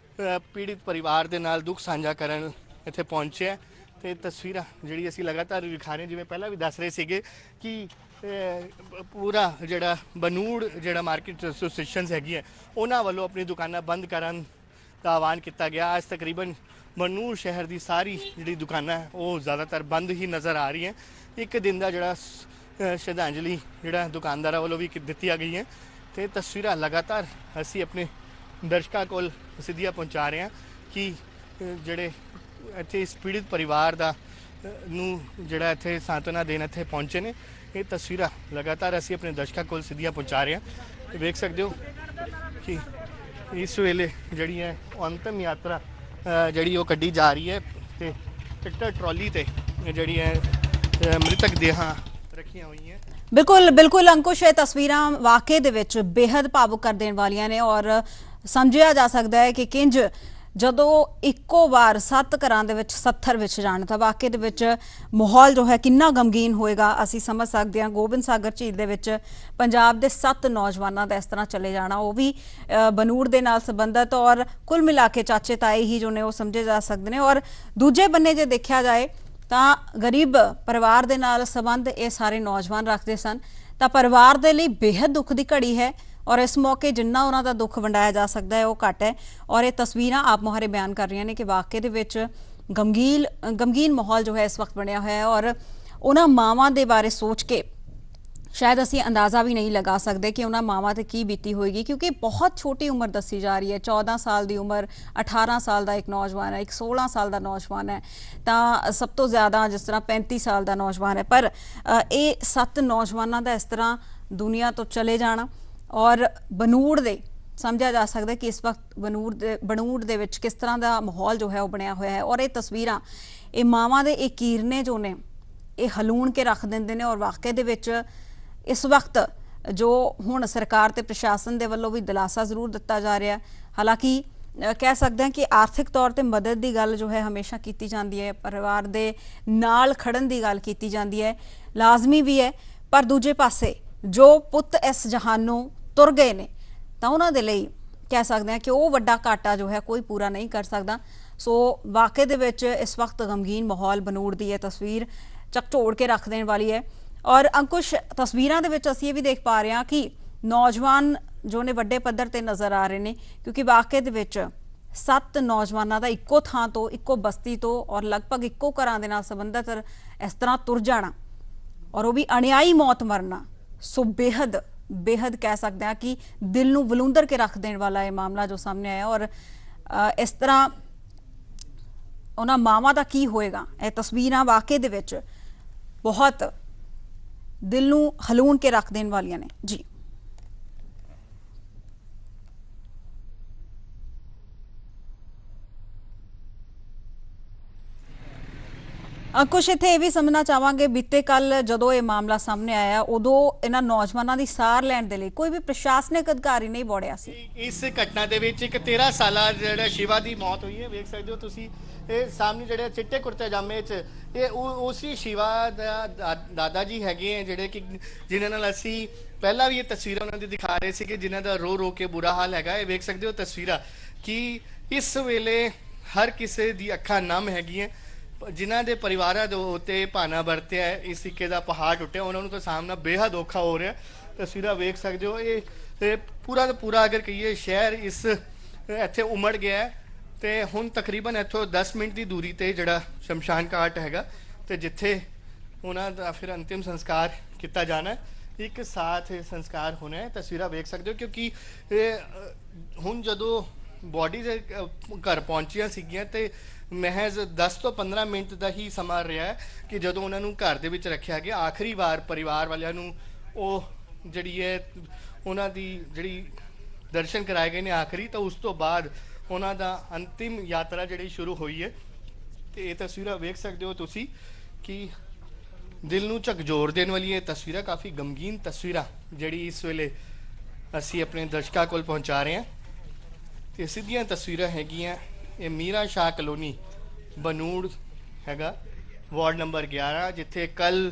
ਪੀੜਿਤ ਪਰਿਵਾਰ ਦੇ ਨਾਲ ਦੁੱਖ ਸਾਂਝਾ ਕਰਨ ਇੱਥੇ ਪਹੁੰਚਿਆ ਤੇ ਤਸਵੀਰਾਂ ਜਿਹੜੀ ਅਸੀਂ ਲਗਾਤਾਰ ਵਿਖਾ ਰਹੇ, ਜਿਵੇਂ ਪਹਿਲਾਂ ਵੀ ਦੱਸ ਰਹੇ ਸੀਗੇ ਕਿ ਪੂਰਾ ਜਿਹੜਾ ਬਨੂੜ ਜਿਹੜਾ ਮਾਰਕੀਟ ਐਸੋਸੀਏਸ਼ਨਸ ਹੈਗੀ ਹੈ ਉਹਨਾਂ ਵੱਲੋਂ ਆਪਣੀ ਦੁਕਾਨਾਂ ਬੰਦ ਕਰਨ ਦਾ ਐਲਾਨ ਕੀਤਾ ਗਿਆ। ਅੱਜ ਤਕਰੀਬਨ ਬਨੂੜ ਸ਼ਹਿਰ ਦੀ ਸਾਰੀ ਜਿਹੜੀ ਦੁਕਾਨਾਂ ਉਹ ਜ਼ਿਆਦਾਤਰ ਬੰਦ ਹੀ ਨਜ਼ਰ ਆ ਰਹੀ ਹੈ। ਇੱਕ ਦਿਨ ਦਾ ਜਿਹੜਾ ਸ਼ਰਧਾਂਜਲੀ ਜਿਹੜਾ ਦੁਕਾਨਦਾਰਾਂ ਵੱਲੋਂ ਵੀ ਦਿੱਤੀਆਂ ਗਈਆਂ ਤੇ ਤਸਵੀਰਾਂ ਲਗਾਤਾਰ ਅਸੀਂ ਆਪਣੇ ਦਰਸ਼ਕਾਂ ਕੋਲ ਸਿੱਧੀਆਂ ਪਹੁੰਚਾ ਰਹੇ ਹਾਂ ਕਿ ਜਿਹੜੇ ਇੱਥੇ ਇਸ ਪੀੜਿਤ ਪਰਿਵਾਰ ਦਾ ਨੂੰ ਜਿਹੜਾ ਇੱਥੇ ਸਾਂਤਵਨਾ ਦੇਣ ਇੱਥੇ ਪਹੁੰਚੇ ਨੇ, ਇਹ ਤਸਵੀਰਾਂ ਲਗਾਤਾਰ ਅਸੀਂ ਆਪਣੇ ਦਰਸ਼ਕਾਂ ਕੋਲ ਸਿੱਧੀਆਂ ਪਹੁੰਚਾ ਰਹੇ ਹਾਂ। ਵੇਖ ਸਕਦੇ ਹੋ ਕਿ ਇਸ ਵੇਲੇ ਜਿਹੜੀ ਹੈ ਉਹ ਅੰਤਿਮ ਯਾਤਰਾ ਜਿਹੜੀ ਉਹ ਕੱਢੀ ਜਾ ਰਹੀ ਹੈ ਤੇ ਟਰੈਕਟਰ ਟਰਾਲੀ ਤੇ ਜਿਹੜੀ ਹੈ ਮ੍ਰਿਤਕ ਦੇਹਾਂ ਰੱਖੀਆਂ ਹੋਈਆਂ। ਬਿਲਕੁਲ ਅੰਕੁਸ਼, ਇਹ ਤਸਵੀਰਾਂ ਵਾਕਈ ਦੇ ਵਿੱਚ ਬੇहद ਭਾਵੁਕ ਕਰ ਦੇਣ ਵਾਲੀਆਂ ਨੇ ਔਰ ਸਮਝਿਆ ਜਾ ਸਕਦਾ ਹੈ ਕਿ ਕਿੰਜ ਜਦੋਂ ਇੱਕੋ ਵਾਰ 7 ਘਰਾਂ ਦੇ ਵਿੱਚ 70 ਵਿੱਚ ਜਾਣ ਤਾਂ ਵਾਕਈ ਦੇ ਵਿੱਚ ਮਾਹੌਲ ਜੋ ਹੈ ਕਿੰਨਾ ਗਮਗੀਨ ਹੋਏਗਾ ਅਸੀਂ ਸਮਝ ਸਕਦੇ ਹਾਂ। ਗੋਬਿੰਦ ਸਾਗਰ ਝੀਲ ਦੇ ਵਿੱਚ ਪੰਜਾਬ ਦੇ 7 ਨੌਜਵਾਨਾਂ ਦਾ ਇਸ ਤਰ੍ਹਾਂ ਚਲੇ ਜਾਣਾ, ਉਹ ਵੀ ਬਨੂੜ ਦੇ ਨਾਲ ਸੰਬੰਧਿਤ ਔਰ ਕੁੱਲ ਮਿਲਾ ਕੇ ਚਾਚੇ ਤਾਏ ਹੀ ਜੋ ਨੇ ਉਹ ਸਮਝੇ ਜਾ ਸਕਦੇ ਨੇ। ਔਰ ਦੂਜੇ ਬੰਨੇ ਜੇ ਦੇਖਿਆ ਜਾਏ ਤਾਂ ਗਰੀਬ ਪਰਿਵਾਰ ਦੇ ਨਾਲ ਸੰਬੰਧ ਇਹ ਸਾਰੇ ਨੌਜਵਾਨ ਰੱਖਦੇ ਸਨ ਤਾਂ ਪਰਿਵਾਰ ਦੇ ਲਈ ਬੇहद ਦੁੱਖ ਦੀ ਘੜੀ ਹੈ ਔਰ ਇਸ ਮੌਕੇ ਜਿੰਨਾ ਉਹਨਾਂ ਦਾ ਦੁੱਖ ਵੰਡਾਇਆ ਜਾ ਸਕਦਾ ਹੈ ਉਹ ਘੱਟ ਹੈ। ਔਰ ਇਹ ਤਸਵੀਰਾਂ ਆਪ ਮੁਹਾਰੇ ਬਿਆਨ ਕਰ ਰਹੀਆਂ ਨੇ ਕਿ ਵਾਕਈ ਦੇ ਵਿੱਚ ਗਮਗੀਨ ਮਾਹੌਲ ਜੋ ਹੈ ਇਸ ਵਕਤ ਬਣਿਆ ਹੋਇਆ ਹੈ ਔਰ ਉਹਨਾਂ ਮਾਵਾਂ ਦੇ ਬਾਰੇ ਸੋਚ ਕੇ ਸ਼ਾਇਦ ਅਸੀਂ ਅੰਦਾਜ਼ਾ ਵੀ ਨਹੀਂ ਲਗਾ ਸਕਦੇ ਕਿ ਉਹਨਾਂ ਮਾਵਾਂ ਤੇ ਕੀ ਬੀਤੀ ਹੋਏਗੀ, ਕਿਉਂਕਿ ਬਹੁਤ ਛੋਟੀ ਉਮਰ ਦੱਸੀ ਜਾ ਰਹੀ ਹੈ। 14 ਸਾਲ ਦੀ ਉਮਰ, 18 ਸਾਲ ਦਾ ਇੱਕ ਨੌਜਵਾਨ ਹੈ, ਇੱਕ 16 ਸਾਲ ਦਾ ਨੌਜਵਾਨ ਹੈ, ਤਾਂ ਸਭ ਤੋਂ ਜ਼ਿਆਦਾ ਜਿਸ ਤਰ੍ਹਾਂ 35 ਸਾਲ ਦਾ ਨੌਜਵਾਨ ਹੈ। ਪਰ ਇਹ 7 ਨੌਜਵਾਨਾਂ ਦਾ ਇਸ ਤਰ੍ਹਾਂ ਦੁਨੀਆ ਤੋਂ ਚਲੇ ਜਾਣਾ ਔਰ ਬਨੂੜ ਦੇ ਸਮਝਿਆ ਜਾ ਸਕਦਾ ਕਿ ਇਸ ਵਕਤ ਬਨੂੜ ਦੇ ਵਿੱਚ ਕਿਸ ਤਰ੍ਹਾਂ ਦਾ ਮਾਹੌਲ ਜੋ ਹੈ ਉਹ ਬਣਿਆ ਹੋਇਆ ਹੈ। ਔਰ ਇਹ ਤਸਵੀਰਾਂ, ਇਹ ਮਾਵਾਂ ਦੇ ਇਹ ਕੀਰਨੇ ਜੋ ਨੇ ਇਹ ਹਲੂਣ ਕੇ ਰੱਖ ਦਿੰਦੇ ਨੇ ਔਰ ਵਾਕਈ ਦੇ ਵਿੱਚ ਇਸ ਵਕਤ ਜੋ ਹੁਣ ਸਰਕਾਰ ਤੇ ਪ੍ਰਸ਼ਾਸਨ ਦੇ ਵੱਲੋਂ ਵੀ ਦਿਲਾਸਾ ਜ਼ਰੂਰ ਦਿੱਤਾ ਜਾ ਰਿਹਾ। ਹਾਲਾਂਕਿ ਕਹਿ ਸਕਦੇ ਹਾਂ ਕਿ ਆਰਥਿਕ ਤੌਰ ਤੇ ਮਦਦ ਦੀ ਗੱਲ ਜੋ ਹੈ ਹਮੇਸ਼ਾ ਕੀਤੀ ਜਾਂਦੀ ਹੈ, ਪਰਿਵਾਰ ਦੇ ਨਾਲ ਖੜਨ ਦੀ ਗੱਲ ਕੀਤੀ ਜਾਂਦੀ ਹੈ, ਲਾਜ਼ਮੀ ਵੀ ਹੈ। ਪਰ ਦੂਜੇ ਪਾਸੇ ਜੋ ਪੁੱਤ ਇਸ ਜਹਾਨੋਂ ਤੁਰ ਗਏ ਨੇ ਤਾਂ ਉਹਨਾਂ ਦੇ ਲਈ ਕਹਿ ਸਕਦੇ ਹਾਂ ਕਿ ਉਹ ਵੱਡਾ ਘਾਟਾ ਜੋ ਹੈ ਕੋਈ ਪੂਰਾ ਨਹੀਂ ਕਰ ਸਕਦਾ। ਸੋ ਵਾਕਈ ਦੇ ਵਿੱਚ ਇਸ ਵਕਤ ਗਮਗੀਨ ਮਾਹੌਲ ਬਨੂੜ ਦੀ ਇਹ ਤਸਵੀਰ ਝਕਝੋੜ ਕੇ ਰੱਖ ਦੇਣ ਵਾਲੀ ਹੈ। ਔਰ ਅੰਕੁਸ਼, ਤਸਵੀਰਾਂ ਦੇ ਵਿੱਚ ਅਸੀਂ ਇਹ ਵੀ ਦੇਖ ਪਾ ਰਹੇ ਹਾਂ ਕਿ ਨੌਜਵਾਨ ਜੋ ਨੇ ਵੱਡੇ ਪੱਧਰ ਤੇ ਨਜ਼ਰ ਆ ਰਹੇ ਨੇ, ਕਿਉਂਕਿ ਵਾਕਏ ਦੇ ਵਿੱਚ 7 ਨੌਜਵਾਨਾਂ ਦਾ ਇੱਕੋ ਥਾਂ ਤੋਂ, ਇੱਕੋ ਬਸਤੀ ਤੋਂ ਔਰ ਲਗਭਗ ਇੱਕੋ ਘਰਾਂ ਦੇ ਨਾਲ ਸੰਬੰਧਿਤ ਇਸ ਤਰ੍ਹਾਂ ਤੁਰ ਜਾਣਾ ਔਰ ਉਹ ਵੀ ਅਣਿਆਈ ਮੌਤ ਮਰਨਾ, ਸੋ ਬੇਹਦ ਕਹਿ ਸਕਦੇ ਹਾਂ ਕਿ ਦਿਲ ਨੂੰ ਵਲੂੰਦਰ ਕੇ ਰੱਖ ਦੇਣ ਵਾਲਾ ਇਹ ਮਾਮਲਾ ਜੋ ਸਾਹਮਣੇ ਆਇਆ। ਔਰ ਇਸ ਤਰ੍ਹਾਂ ਉਹਨਾਂ ਮਾਵਾਂ ਦਾ ਕੀ ਹੋਏਗਾ, ਇਹ ਤਸਵੀਰਾਂ ਵਾਕਈ ਦੇ ਵਿੱਚ ਬਹੁਤ ਦਿਲ ਨੂੰ ਹਲੂਣ ਕੇ ਰੱਖ ਦੇਣ ਵਾਲੀਆਂ ਨੇ ਜੀ। ਕੁਛ ਇੱਥੇ ਇਹ ਵੀ ਸਮਝਣਾ ਚਾਹਾਂਗੇ, ਬੀਤੇ ਕੱਲ ਜਦੋਂ ਇਹ ਮਾਮਲਾ ਸਾਹਮਣੇ ਆਇਆ ਉਦੋਂ ਇਹਨਾਂ ਨੌਜਵਾਨਾਂ ਦੀ ਸਾਰ ਲੈਣ ਦੇ ਲਈ ਕੋਈ ਵੀ ਪ੍ਰਸ਼ਾਸਨਿਕ ਅਧਿਕਾਰੀ ਨਹੀਂ ਵੜਿਆ ਸੀ। ਇਸ ਘਟਨਾ ਦੇ ਵਿੱਚ ਇੱਕ 13 ਸਾਲਾ ਜਿਹੜਾ ਸ਼ਿਵਾ ਦੀ ਮੌਤ ਹੋਈ ਹੈ, ਵੇਖ ਸਕਦੇ ਹੋ ਤੁਸੀਂ ਇਹ ਸਾਹਮਣੇ ਜਿਹੜੇ ਚਿੱਟੇ ਕੁਰਤੇ ਜਾਮੇ 'ਚ ਇਹ ਉਸੇ ਸ਼ਿਵਾ ਦਾ ਦਾਦਾ ਜੀ ਹੈਗੇ ਆ, ਜਿਹੜੇ ਕਿ ਜਿਨ੍ਹਾਂ ਨਾਲ ਅਸੀਂ ਪਹਿਲਾਂ ਵੀ ਇਹ ਤਸਵੀਰਾਂ ਉਹਨਾਂ ਦੀ ਦਿਖਾ ਰਹੇ ਸੀ ਕਿ ਜਿਨ੍ਹਾਂ ਦਾ ਰੋ ਰੋ ਕੇ ਬੁਰਾ ਹਾਲ ਹੈਗਾ। ਇਹ ਵੇਖ ਸਕਦੇ ਹੋ ਤਸਵੀਰਾਂ ਕਿ ਇਸ ਵੇਲੇ ਹਰ ਕਿਸੇ ਦੀ ਅੱਖਾਂ ਨਮ ਹੈਗੀਆਂ, ਜਿਨ੍ਹਾਂ ਦੇ ਪਰਿਵਾਰਾਂ ਦੇ ਉੱਤੇ ਭਾਣਾ ਵਰਤਿਆ ਇਸ ਤਰੀਕੇ ਦਾ ਪਹਾੜ ਟੁੱਟਿਆ, ਉਹਨਾਂ ਨੂੰ ਤਾਂ ਸਾਹਮਣਾ ਬੇਹੱਦ ਔਖਾ ਹੋ ਰਿਹਾ। ਤਸਵੀਰਾਂ ਵੇਖ ਸਕਦੇ ਹੋ, ਇਹ ਪੂਰਾ ਦਾ ਪੂਰਾ ਅਗਰ ਕਹੀਏ ਸ਼ਹਿਰ ਇਸ ਇੱਥੇ ਉਮੜ ਗਿਆ ਤੇ ਹੁਣ ਤਕਰੀਬਨ ਇੱਥੋਂ 10 ਮਿੰਟ ਦੀ ਦੂਰੀ ਤੇ ਜਿਹੜਾ ਸ਼ਮਸ਼ਾਨ ਘਾਟ ਹੈਗਾ ਤੇ ਜਿੱਥੇ ਉਹਨਾਂ ਦਾ ਫਿਰ ਅੰਤਿਮ ਸੰਸਕਾਰ ਕੀਤਾ ਜਾਣਾ, ਇੱਕ ਸਾਥ ਸੰਸਕਾਰ ਹੋਣਾ ਹੈ। ਤਸਵੀਰਾਂ ਵੇਖ ਸਕਦੇ ਹੋ ਕਿਉਂਕਿ ਹੁਣ ਜਦੋਂ ਬੋਡੀ ਦੇ ਘਰ ਪਹੁੰਚੀਆਂ ਸੀਗੀਆਂ ਤੇ ਮਹਿਜ਼ 10 ਤੋਂ 15 ਮਿੰਟ ਦਾ ਹੀ ਸਮਾਂ ਰਿਹਾ ਹੈ ਕਿ ਜਦੋਂ ਉਹਨਾਂ ਨੂੰ ਘਰ ਦੇ ਵਿੱਚ ਰੱਖਿਆ ਗਿਆ। ਆਖਰੀ ਵਾਰ ਪਰਿਵਾਰ ਵਾਲਿਆਂ ਨੂੰ ਉਹ ਜਿਹੜੀ ਹੈ ਉਹਨਾਂ ਦੀ ਜਿਹੜੀ ਦਰਸ਼ਨ ਕਰਾਏ ਗਏ ਨੇ ਆਖਰੀ, ਤਾਂ ਉਸ ਤੋਂ ਬਾਅਦ ਉਹਨਾਂ ਦਾ ਅੰਤਿਮ ਯਾਤਰਾ ਜਿਹੜੀ ਸ਼ੁਰੂ ਹੋਈ ਹੈ। ਤੇ ਇਹ ਤਸਵੀਰਾਂ ਵੇਖ ਸਕਦੇ ਹੋ ਤੁਸੀਂ ਕਿ ਦਿਲ ਨੂੰ ਝਕਝੋਰ ਦੇਣ ਵਾਲੀ ਇਹ ਤਸਵੀਰਾਂ, ਕਾਫੀ ਗਮਗੀਨ ਤਸਵੀਰਾਂ ਜਿਹੜੀ ਇਸ ਵੇਲੇ ਅਸੀਂ ਆਪਣੇ ਦਰਸ਼ਕਾਂ ਕੋਲ ਪਹੁੰਚਾ ਰਹੇ ਹਾਂ। ਤੇ ਸਿੱਧੀਆਂ ਤਸਵੀਰਾਂ ਹੈਗੀਆਂ ਇਹ ਮੀਰਾ ਸ਼ਾਹ ਕਲੋਨੀ ਬਨੂੜ ਹੈਗਾ, ਵਾਰਡ ਨੰਬਰ 11, ਜਿੱਥੇ ਕੱਲ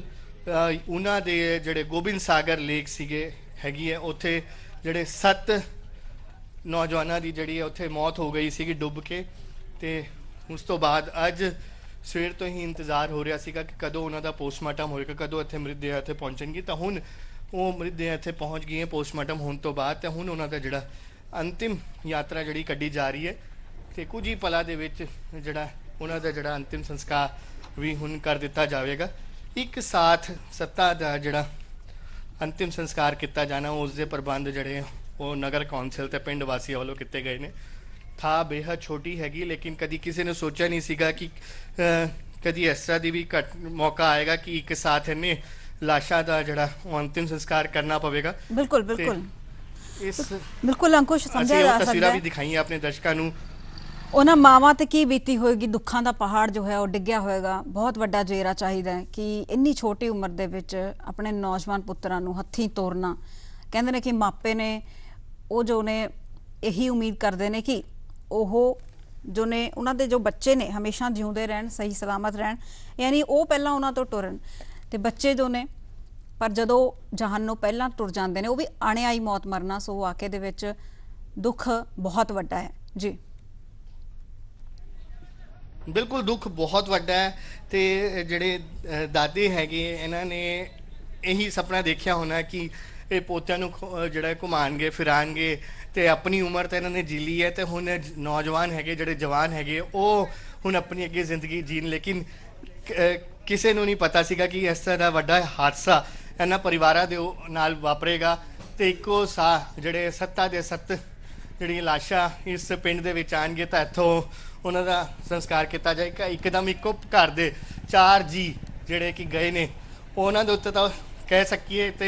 ਉਹਨਾਂ ਦੇ ਜਿਹੜੇ ਗੋਬਿੰਦ ਸਾਗਰ ਲੇਕ ਸੀਗੇ ਹੈਗੀ ਹੈ, ਉੱਥੇ ਜਿਹੜੇ 7 ਨੌਜਵਾਨਾਂ ਦੀ ਜਿਹੜੀ ਹੈ ਉੱਥੇ ਮੌਤ ਹੋ ਗਈ ਸੀਗੀ ਡੁੱਬ ਕੇ। ਤੇ ਉਸ ਤੋਂ ਬਾਅਦ ਅੱਜ ਸਵੇਰ ਤੋਂ ਹੀ ਇੰਤਜ਼ਾਰ ਹੋ ਰਿਹਾ ਸੀਗਾ ਕਿ ਕਦੋਂ ਉਹਨਾਂ ਦਾ ਪੋਸਟਮਾਰਟਮ ਹੋਏਗਾ, ਕਦੋਂ ਇੱਥੇ ਮ੍ਰਿਤਦੇਹ ਇੱਥੇ ਪਹੁੰਚਣਗੇ। ਤਾਂ ਹੁਣ ਉਹ ਮ੍ਰਿਤਦੇਹ ਇੱਥੇ ਪਹੁੰਚ ਗਏ ਪੋਸਟਮਾਰਟਮ ਹੋਣ ਤੋਂ ਬਾਅਦ, ਤੇ ਹੁਣ ਉਹਨਾਂ ਦਾ ਜਿਹੜਾ ਅੰਤਿਮ ਯਾਤਰਾ ਜਿਹੜੀ ਕੱਢੀ ਜਾ ਰਹੀ ਹੈ ਤੇ ਕੁਝ ਹੀ ਪਲਾਂ ਦੇ ਵਿੱਚ ਜਿਹੜਾ ਉਹਨਾਂ ਦਾ ਜਿਹੜਾ ਅੰਤਿਮ ਸੰਸਕਾਰ ਵੀ ਹੁਣ ਕਰ ਦਿੱਤਾ ਜਾਵੇਗਾ। ਇੱਕ ਸਾਥ ਸੱਤਾ ਦਾ ਜਿਹੜਾ ਅੰਤਿਮ ਸੰਸਕਾਰ ਕੀਤਾ ਜਾਣਾ, ਉਸ ਦੇ ਪ੍ਰਬੰਧ ਜਿਹੜੇ ਉਹ ਨਗਰ ਕੌਂਸਲ ਤੇ ਪਿੰਡ ਵਾਸੀਆਂ ਵੱਲੋਂ ਕੀਤੇ ਗਏ ਨੇ। ਥਾਂ ਬੇਹੱਦ ਛੋਟੀ ਹੈਗੀ, ਲੇਕਿਨ ਕਦੀ ਕਿਸੇ ਨੇ ਸੋਚਿਆ ਨਹੀਂ ਸੀਗਾ ਕਿ ਕਦੀ ਇਸ ਤਰ੍ਹਾਂ ਦੀ ਵੀ ਮੌਕਾ ਆਏਗਾ ਕਿ ਇੱਕ ਸਾਥ ਇਹਨੇ ਲਾਸ਼ਾਂ ਦਾ ਜਿਹੜਾ ਉਹ ਅੰਤਿਮ ਸੰਸਕਾਰ ਕਰਨਾ ਪਵੇਗਾ। ਬਿਲਕੁਲ ਅੰਕੁਸ਼, ਸਮਝਿਆ ਜਾ ਸਕਦਾ ਤਸਵੀਰਾਂ ਵੀ ਦਿਖਾਈਆਂ ਆਪਣੇ ਦਰਸ਼ਕਾਂ ਨੂੰ। ਉਹਨਾਂ ਮਾਵਾਂ ਤੇ ਕੀ ਬੀਤੀ ਹੋਏਗੀ, ਦੁੱਖਾਂ ਦਾ ਪਹਾੜ ਜੋ ਹੈ ਉਹ ਡਿੱਗਿਆ ਹੋਏਗਾ। ਬਹੁਤ ਵੱਡਾ ਜੇਰਾ ਚਾਹੀਦਾ ਹੈ ਕਿ ਇੰਨੀ ਛੋਟੀ ਉਮਰ ਦੇ ਵਿੱਚ ਆਪਣੇ ਨੌਜਵਾਨ ਪੁੱਤਰਾਂ ਨੂੰ ਹੱਥੀਂ ਤੋਰਨਾ। ਕਹਿੰਦੇ ਨੇ ਕਿ ਮਾਪੇ ਨੇ ਉਹ ਜੋ ਨੇ ਇਹੀ ਉਮੀਦ ਕਰਦੇ ਨੇ ਕਿ ਉਹ ਜੋ ਨੇ ਉਹਨਾਂ ਦੇ ਜੋ ਬੱਚੇ ਨੇ ਹਮੇਸ਼ਾ ਜਿਉਂਦੇ ਰਹਿਣ, ਸਹੀ ਸਲਾਮਤ ਰਹਿਣ, ਯਾਨੀ ਉਹ ਪਹਿਲਾਂ ਉਹਨਾਂ ਤੋਂ ਟੁਰਨ। ਤੇ ਬੱਚੇ ਜੋ ਨੇ ਪਰ ਜਦੋਂ ਜਹਾਨੋਂ ਪਹਿਲਾਂ ਟੁਰ ਜਾਂਦੇ ਨੇ, ਉਹ ਵੀ ਅਣਿਆਈ ਮੌਤ ਮਰਨਾ। ਸੋ ਵਾਕਏ ਦੇ ਵਿੱਚ ਦੁੱਖ ਬਹੁਤ ਵੱਡਾ ਹੈ ਜੀ। ਬਿਲਕੁਲ ਦੁੱਖ ਬਹੁਤ ਵੱਡਾ ਹੈ। ਤੇ ਜਿਹੜੇ ਦਾਦੇ ਹੈਗੇ ਇਹਨਾਂ ਨੇ ਇਹੀ ਸੁਪਨਾ ਦੇਖਿਆ ਹੋਣਾ ਕਿ ਇਹ ਪੋਤਿਆਂ ਨੂੰ ਜਿਹੜਾ ਘੁਮਾਣਗੇ ਫਿਰਾਣਗੇ, ਤੇ ਆਪਣੀ ਉਮਰ ਤਾਂ ਇਹਨਾਂ ਨੇ ਜੀ ਲਈ ਹੈ ਤੇ ਹੁਣ ਨੌਜਵਾਨ ਹੈਗੇ ਜਿਹੜੇ ਜਵਾਨ ਹੈਗੇ ਉਹ ਹੁਣ ਆਪਣੀ ਅੱਗੇ ਜ਼ਿੰਦਗੀ ਜੀਣ। ਲੇਕਿਨ ਕਿਸੇ ਨੂੰ ਨਹੀਂ ਪਤਾ ਸੀਗਾ ਕਿ ਇਸ ਤਰ੍ਹਾਂ ਦਾ ਵੱਡਾ ਹਾਦਸਾ ਇਹਨਾਂ ਪਰਿਵਾਰਾਂ ਦੇ ਨਾਲ ਵਾਪਰੇਗਾ ਤੇ ਇੱਕੋ ਸਾਹ ਜਿਹੜੇ ਸੱਤਾ ਦੇ 7 ਜਿਹੜੀਆਂ ਲਾਸ਼ਾਂ ਇਸ ਪਿੰਡ ਦੇ ਵਿੱਚ ਆਣਗੇ ਤਾਂ ਇੱਥੋਂ ਉਹਨਾਂ ਦਾ ਸੰਸਕਾਰ ਕੀਤਾ ਜਾਏਗਾ। ਇੱਕਦਮ ਇੱਕੋ ਘਰ ਦੇ 4 ਜੀ ਜਿਹੜੇ ਕਿ ਗਏ ਨੇ, ਉਹਨਾਂ ਦੇ ਉੱਤੇ ਤਾਂ ਕਹਿ ਸਕੀਏ ਤੇ